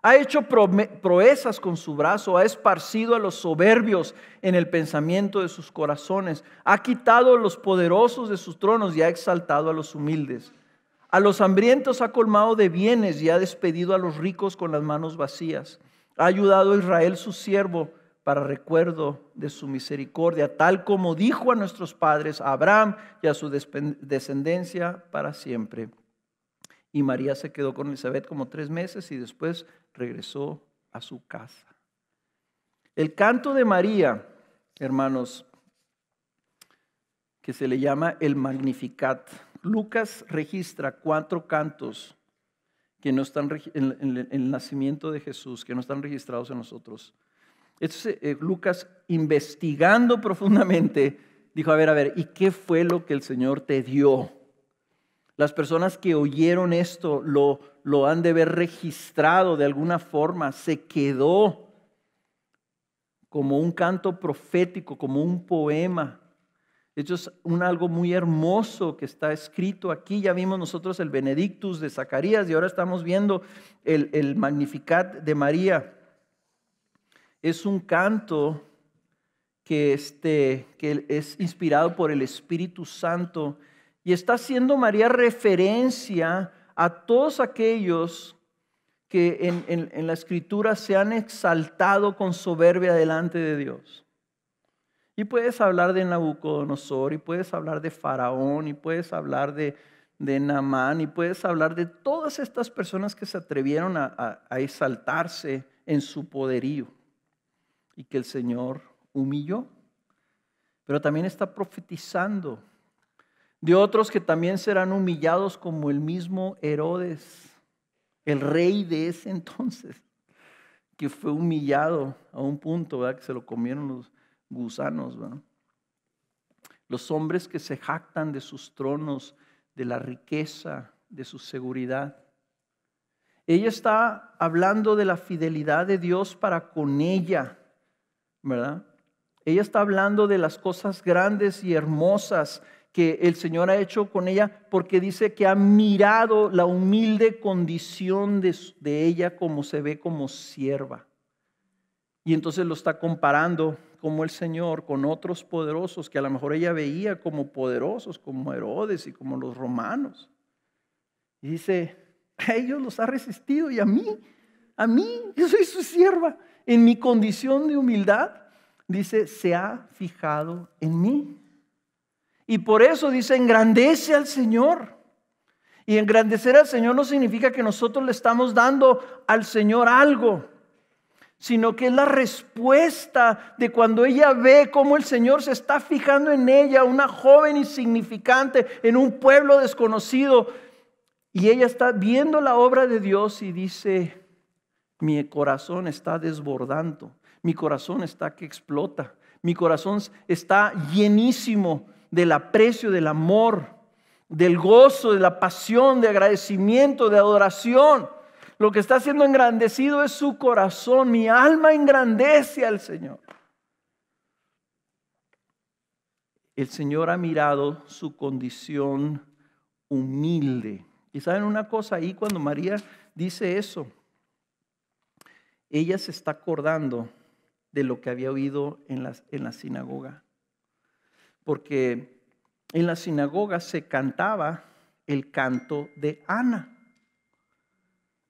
Ha hecho proezas con su brazo, ha esparcido a los soberbios en el pensamiento de sus corazones. Ha quitado a los poderosos de sus tronos y ha exaltado a los humildes. A los hambrientos ha colmado de bienes y ha despedido a los ricos con las manos vacías. Ha ayudado a Israel su siervo para recuerdo de su misericordia, tal como dijo a nuestros padres, a Abraham y a su descendencia para siempre. Y María se quedó con Elizabeth como 3 meses y después regresó a su casa. El canto de María, hermanos, que se le llama el Magnificat. Lucas registra 4 cantos que no están en el nacimiento de Jesús, que no están registrados en nosotros. Lucas, investigando profundamente, dijo: a ver, ¿y qué fue lo que el Señor te dio? Las personas que oyeron esto lo han de haber registrado de alguna forma. Se quedó como un canto profético, como un poema. Esto es algo muy hermoso que está escrito aquí. Ya vimos nosotros el Benedictus de Zacarías y ahora estamos viendo el Magnificat de María. Es un canto que es inspirado por el Espíritu Santo. Y está haciendo María referencia a todos aquellos que en la Escritura se han exaltado con soberbia delante de Dios. Y puedes hablar de Nabucodonosor, y puedes hablar de Faraón, y puedes hablar de Naamán, y puedes hablar de todas estas personas que se atrevieron a exaltarse en su poderío y que el Señor humilló. Pero también está profetizando de otros que también serán humillados, como el mismo Herodes, el rey de ese entonces, que fue humillado a un punto, ¿verdad?, que se lo comieron los gusanos, ¿verdad? Los hombres que se jactan de sus tronos, de la riqueza, de su seguridad. Ella está hablando de la fidelidad de Dios para con ella, ¿verdad? Ella está hablando de las cosas grandes y hermosas que el Señor ha hecho con ella, porque dice que ha mirado la humilde condición de ella, como se ve como sierva. Y entonces lo está comparando como el Señor con otros poderosos que a lo mejor ella veía como poderosos, como Herodes y como los romanos. Y dice: a ellos los ha resistido, y a mí, yo soy su sierva. En mi condición de humildad, dice, se ha fijado en mí. Y por eso dice: engrandece al Señor. Y engrandecer al Señor no significa que nosotros le estamos dando al Señor algo, sino que es la respuesta de cuando ella ve cómo el Señor se está fijando en ella, una joven insignificante en un pueblo desconocido. Y ella está viendo la obra de Dios y dice: mi corazón está desbordando, mi corazón está que explota, mi corazón está llenísimo del aprecio, del amor, del gozo, de la pasión, de agradecimiento, de adoración. Lo que está siendo engrandecido es su corazón. Mi alma engrandece al Señor. El Señor ha mirado su condición humilde. Y saben una cosa, ahí cuando María dice eso, ella se está acordando de lo que había oído en la sinagoga. porque en la sinagoga se cantaba el canto de Ana.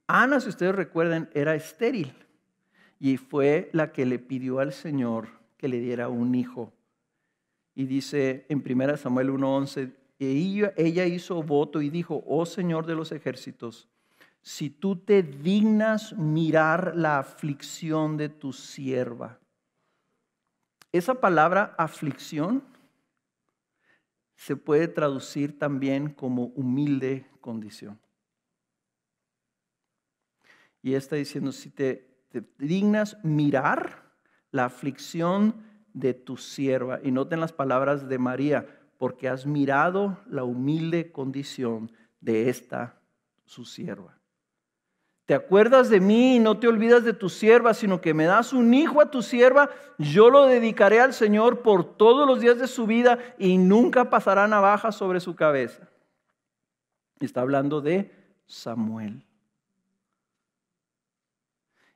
Ana, si ustedes recuerdan, era estéril y fue la que le pidió al Señor que le diera un hijo. Y dice en 1 Samuel 1:11, ella hizo voto y dijo: oh Señor de los ejércitos, si tú te dignas mirar la aflicción de tu sierva. Esa palabra aflicción se puede traducir también como humilde condición. Y está diciendo: si te dignas mirar la aflicción de tu sierva. Y noten las palabras de María: porque has mirado la humilde condición de esta su sierva. Te acuerdas de mí y no te olvidas de tu sierva, sino que me das un hijo a tu sierva. Yo lo dedicaré al Señor por todos los días de su vida y nunca pasará navaja sobre su cabeza. Está hablando de Samuel.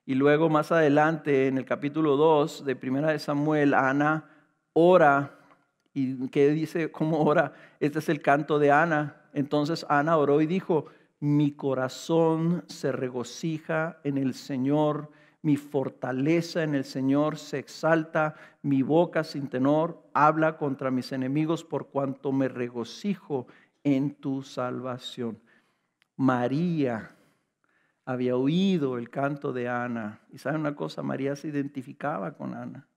Y luego más adelante en el capítulo 2 de 1 de Samuel, Ana ora. ¿Y qué dice? ¿Cómo ora? Este es el canto de Ana. Entonces Ana oró y dijo: mi corazón se regocija en el Señor, mi fortaleza en el Señor se exalta, mi boca sin tenor habla contra mis enemigos por cuanto me regocijo en tu salvación. María había oído el canto de Ana. Y ¿saben una cosa? María se identificaba con Ana.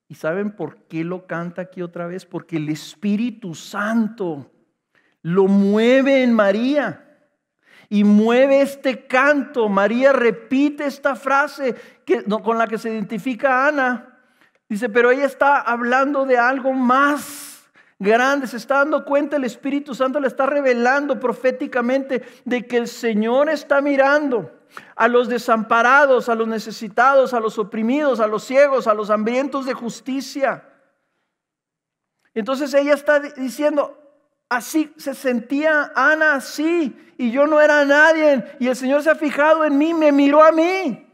¿Y saben por qué lo canta aquí otra vez? Porque el Espíritu Santo lo mueve en María. Y mueve este canto. María repite esta frase con la que se identifica Ana. Dice, pero ella está hablando de algo más grande. Se está dando cuenta, el Espíritu Santo le está revelando proféticamente de que el Señor está mirando a los desamparados, a los necesitados, a los oprimidos, a los ciegos, a los hambrientos de justicia. Entonces ella está diciendo, así se sentía Ana, así, y yo no era nadie, y el Señor se ha fijado en mí, me miró a mí.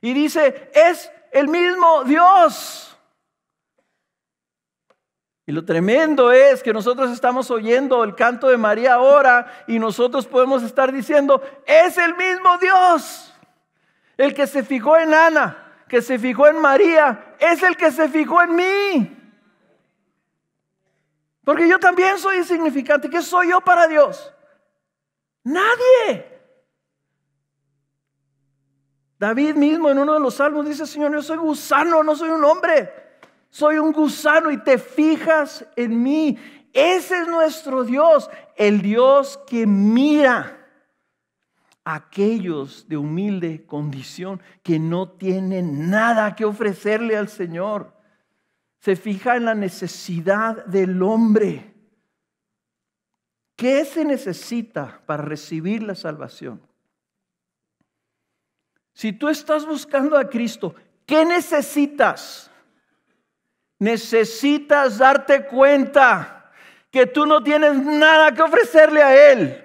Y dice, es el mismo Dios. Y lo tremendo es que nosotros estamos oyendo el canto de María ahora y nosotros podemos estar diciendo, es el mismo Dios. El que se fijó en Ana, que se fijó en María, es el que se fijó en mí. Porque yo también soy insignificante. ¿Qué soy yo para Dios? Nadie. David mismo en uno de los salmos dice, Señor, yo soy gusano, no soy un hombre. Soy un gusano y te fijas en mí. Ese es nuestro Dios, el Dios que mira a aquellos de humilde condición que no tienen nada que ofrecerle al Señor. Se fija en la necesidad del hombre. ¿Qué se necesita para recibir la salvación? Si tú estás buscando a Cristo, ¿qué necesitas? Necesitas darte cuenta que tú no tienes nada que ofrecerle a Él,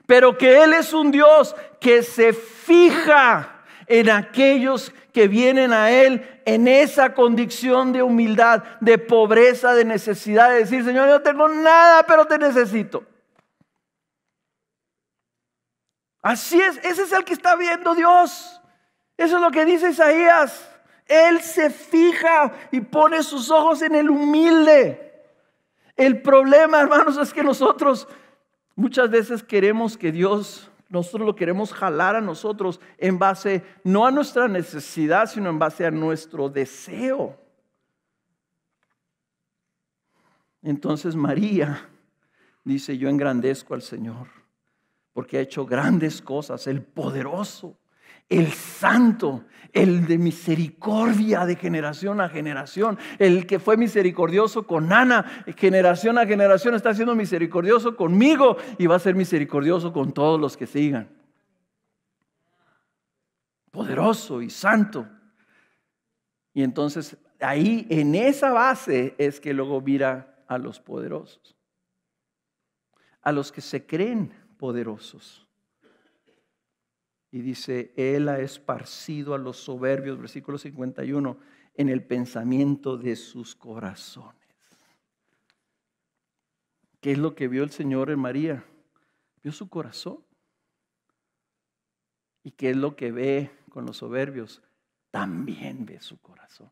pero que Él es un Dios que se fija en aquellos que vienen a Él en esa condición de humildad, de pobreza, de necesidad, de decir, Señor, yo no tengo nada, pero te necesito. Así es, ese es el que está viendo Dios. Eso es lo que dice Isaías. Él se fija y pone sus ojos en el humilde. El problema, hermanos, es que nosotros muchas veces queremos que Dios, nosotros lo queremos jalar a nosotros en base, no a nuestra necesidad, sino en base a nuestro deseo. Entonces María dice, yo engrandezco al Señor, porque ha hecho grandes cosas, el poderoso, el santo, el de misericordia de generación a generación, el que fue misericordioso con Ana, generación a generación está siendo misericordioso conmigo y va a ser misericordioso con todos los que sigan. Poderoso y santo. Y entonces ahí en esa base es que luego mira a los poderosos, a los que se creen poderosos. Y dice, Él ha esparcido a los soberbios, versículo 51, en el pensamiento de sus corazones. ¿Qué es lo que vio el Señor en María? Vio su corazón. ¿Y qué es lo que ve con los soberbios? También ve su corazón.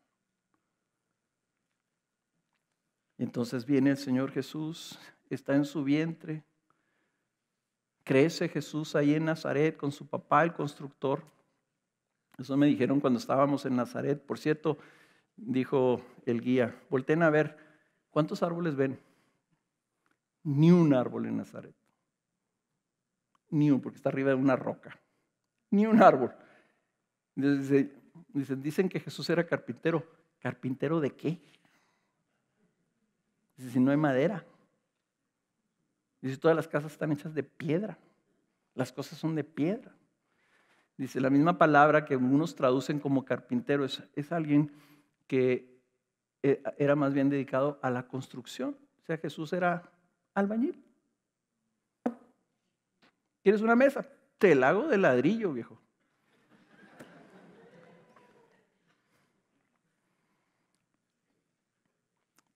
Y entonces viene el Señor Jesús, está en su vientre. Crece Jesús ahí en Nazaret con su papá, el constructor. Eso me dijeron cuando estábamos en Nazaret. Por cierto, dijo el guía, volteen a ver, ¿cuántos árboles ven? Ni un árbol en Nazaret. Ni uno, porque está arriba de una roca. Ni un árbol. Dicen que Jesús era carpintero. ¿Carpintero de qué? Dice, si no hay madera. Dice, todas las casas están hechas de piedra. Las cosas son de piedra. Dice, la misma palabra que unos traducen como carpintero es alguien que era más bien dedicado a la construcción. O sea, Jesús era albañil. ¿Quieres una mesa? Te la hago de ladrillo, viejo.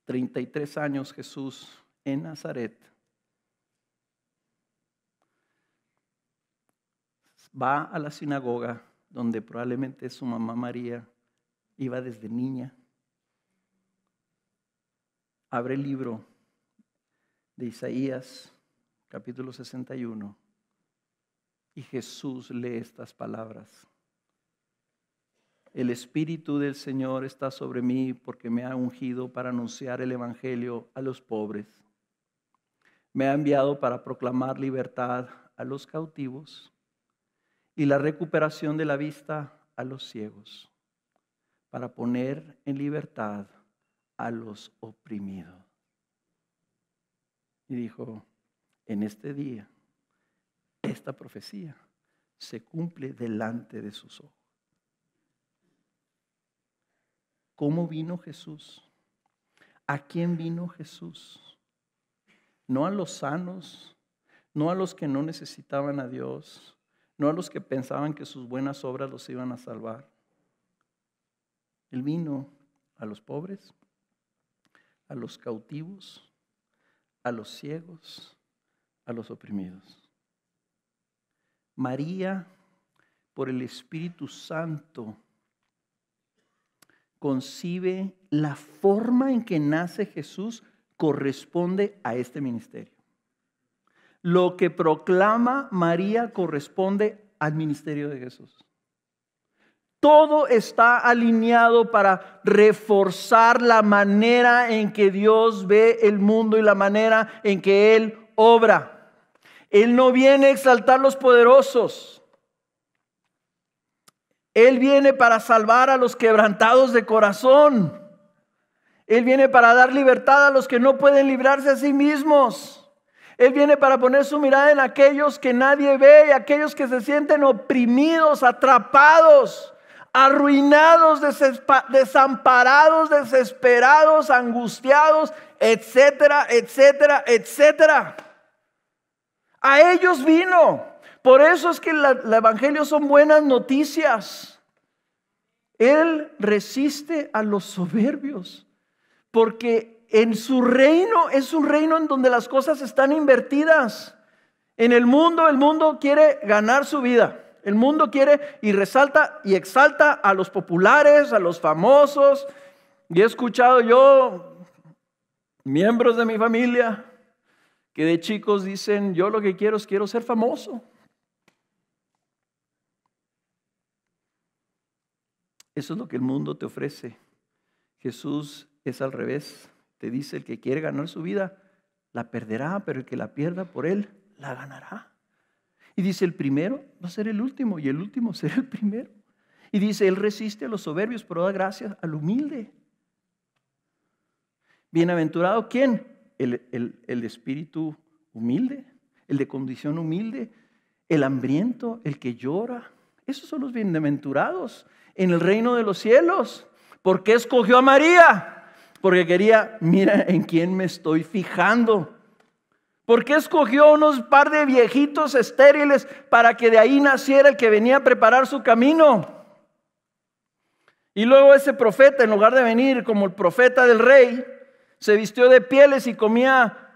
$33 Jesús en Nazaret. Va a la sinagoga donde probablemente su mamá María iba desde niña. Abre el libro de Isaías, capítulo 61, y Jesús lee estas palabras. El Espíritu del Señor está sobre mí porque me ha ungido para anunciar el Evangelio a los pobres. Me ha enviado para proclamar libertad a los cautivos y la recuperación de la vista a los ciegos, para poner en libertad a los oprimidos. Y dijo, en este día, esta profecía se cumple delante de sus ojos. ¿Cómo vino Jesús? ¿A quién vino Jesús? No a los sanos, no a los que no necesitaban a Dios, no a los que pensaban que sus buenas obras los iban a salvar. Él vino a los pobres, a los cautivos, a los ciegos, a los oprimidos. María, por el Espíritu Santo, concibe la forma en que nace Jesús corresponde a este ministerio. Lo que proclama María corresponde al ministerio de Jesús. Todo está alineado para reforzar la manera en que Dios ve el mundo y la manera en que Él obra. Él no viene a exaltar los poderosos. Él viene para salvar a los quebrantados de corazón. Él viene para dar libertad a los que no pueden librarse a sí mismos. Él viene para poner su mirada en aquellos que nadie ve y aquellos que se sienten oprimidos, atrapados, arruinados, desamparados, desesperados, angustiados, etcétera, etcétera, etcétera. A ellos vino. Por eso es que el evangelio son buenas noticias. Él resiste a los soberbios, porque en su reino es un reino en donde las cosas están invertidas. En el mundo quiere ganar su vida. El mundo quiere y resalta y exalta a los populares, a los famosos. Y he escuchado yo, miembros de mi familia, que de chicos dicen, yo lo que quiero ser famoso. Eso es lo que el mundo te ofrece. Jesús es al revés. Te dice, el que quiere ganar su vida, la perderá, pero el que la pierda por él, la ganará. Y dice, el primero va a ser el último y el último será el primero. Y dice, Él resiste a los soberbios, pero da gracias al humilde. Bienaventurado, ¿quién? El de espíritu humilde, el de condición humilde, el hambriento, el que llora. Esos son los bienaventurados en el reino de los cielos. ¿Por qué escogió a María? Porque quería, mira en quién me estoy fijando. ¿Por qué escogió unos par de viejitos estériles para que de ahí naciera el que venía a preparar su camino? Y luego ese profeta, en lugar de venir como el profeta del rey, se vistió de pieles y comía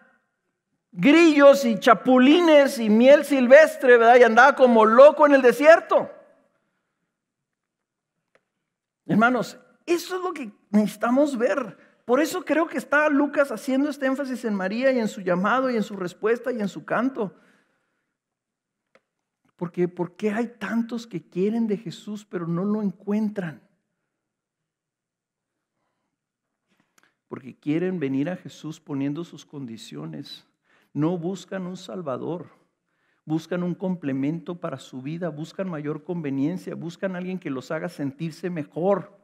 grillos y chapulines y miel silvestre, ¿verdad? Y andaba como loco en el desierto. Hermanos, eso es lo que necesitamos ver. Por eso creo que está Lucas haciendo este énfasis en María y en su llamado y en su respuesta y en su canto. Porque ¿por qué hay tantos que quieren de Jesús pero no lo encuentran? Porque quieren venir a Jesús poniendo sus condiciones. No buscan un Salvador, buscan un complemento para su vida, buscan mayor conveniencia, buscan a alguien que los haga sentirse mejor.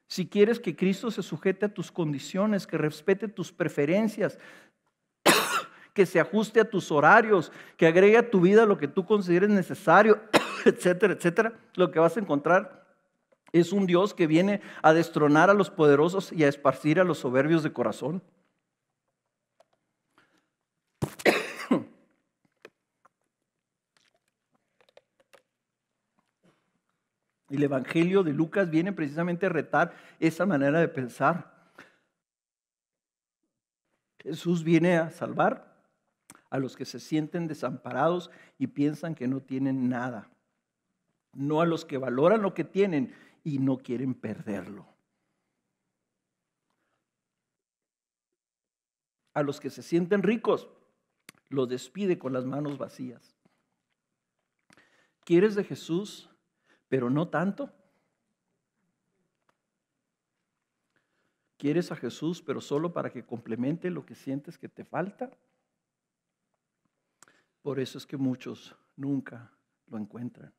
Si quieres que Cristo se sujete a tus condiciones, que respete tus preferencias, que se ajuste a tus horarios, que agregue a tu vida lo que tú consideres necesario, etcétera, etcétera, lo que vas a encontrar es un Dios que viene a destronar a los poderosos y a esparcir a los soberbios de corazón. El Evangelio de Lucas viene precisamente a retar esa manera de pensar. Jesús viene a salvar a los que se sienten desamparados y piensan que no tienen nada. No a los que valoran lo que tienen y no quieren perderlo. A los que se sienten ricos, los despide con las manos vacías. ¿Quieres de Jesús, pero no tanto? ¿Quieres a Jesús, pero solo para que complemente lo que sientes que te falta? Por eso es que muchos nunca lo encuentran.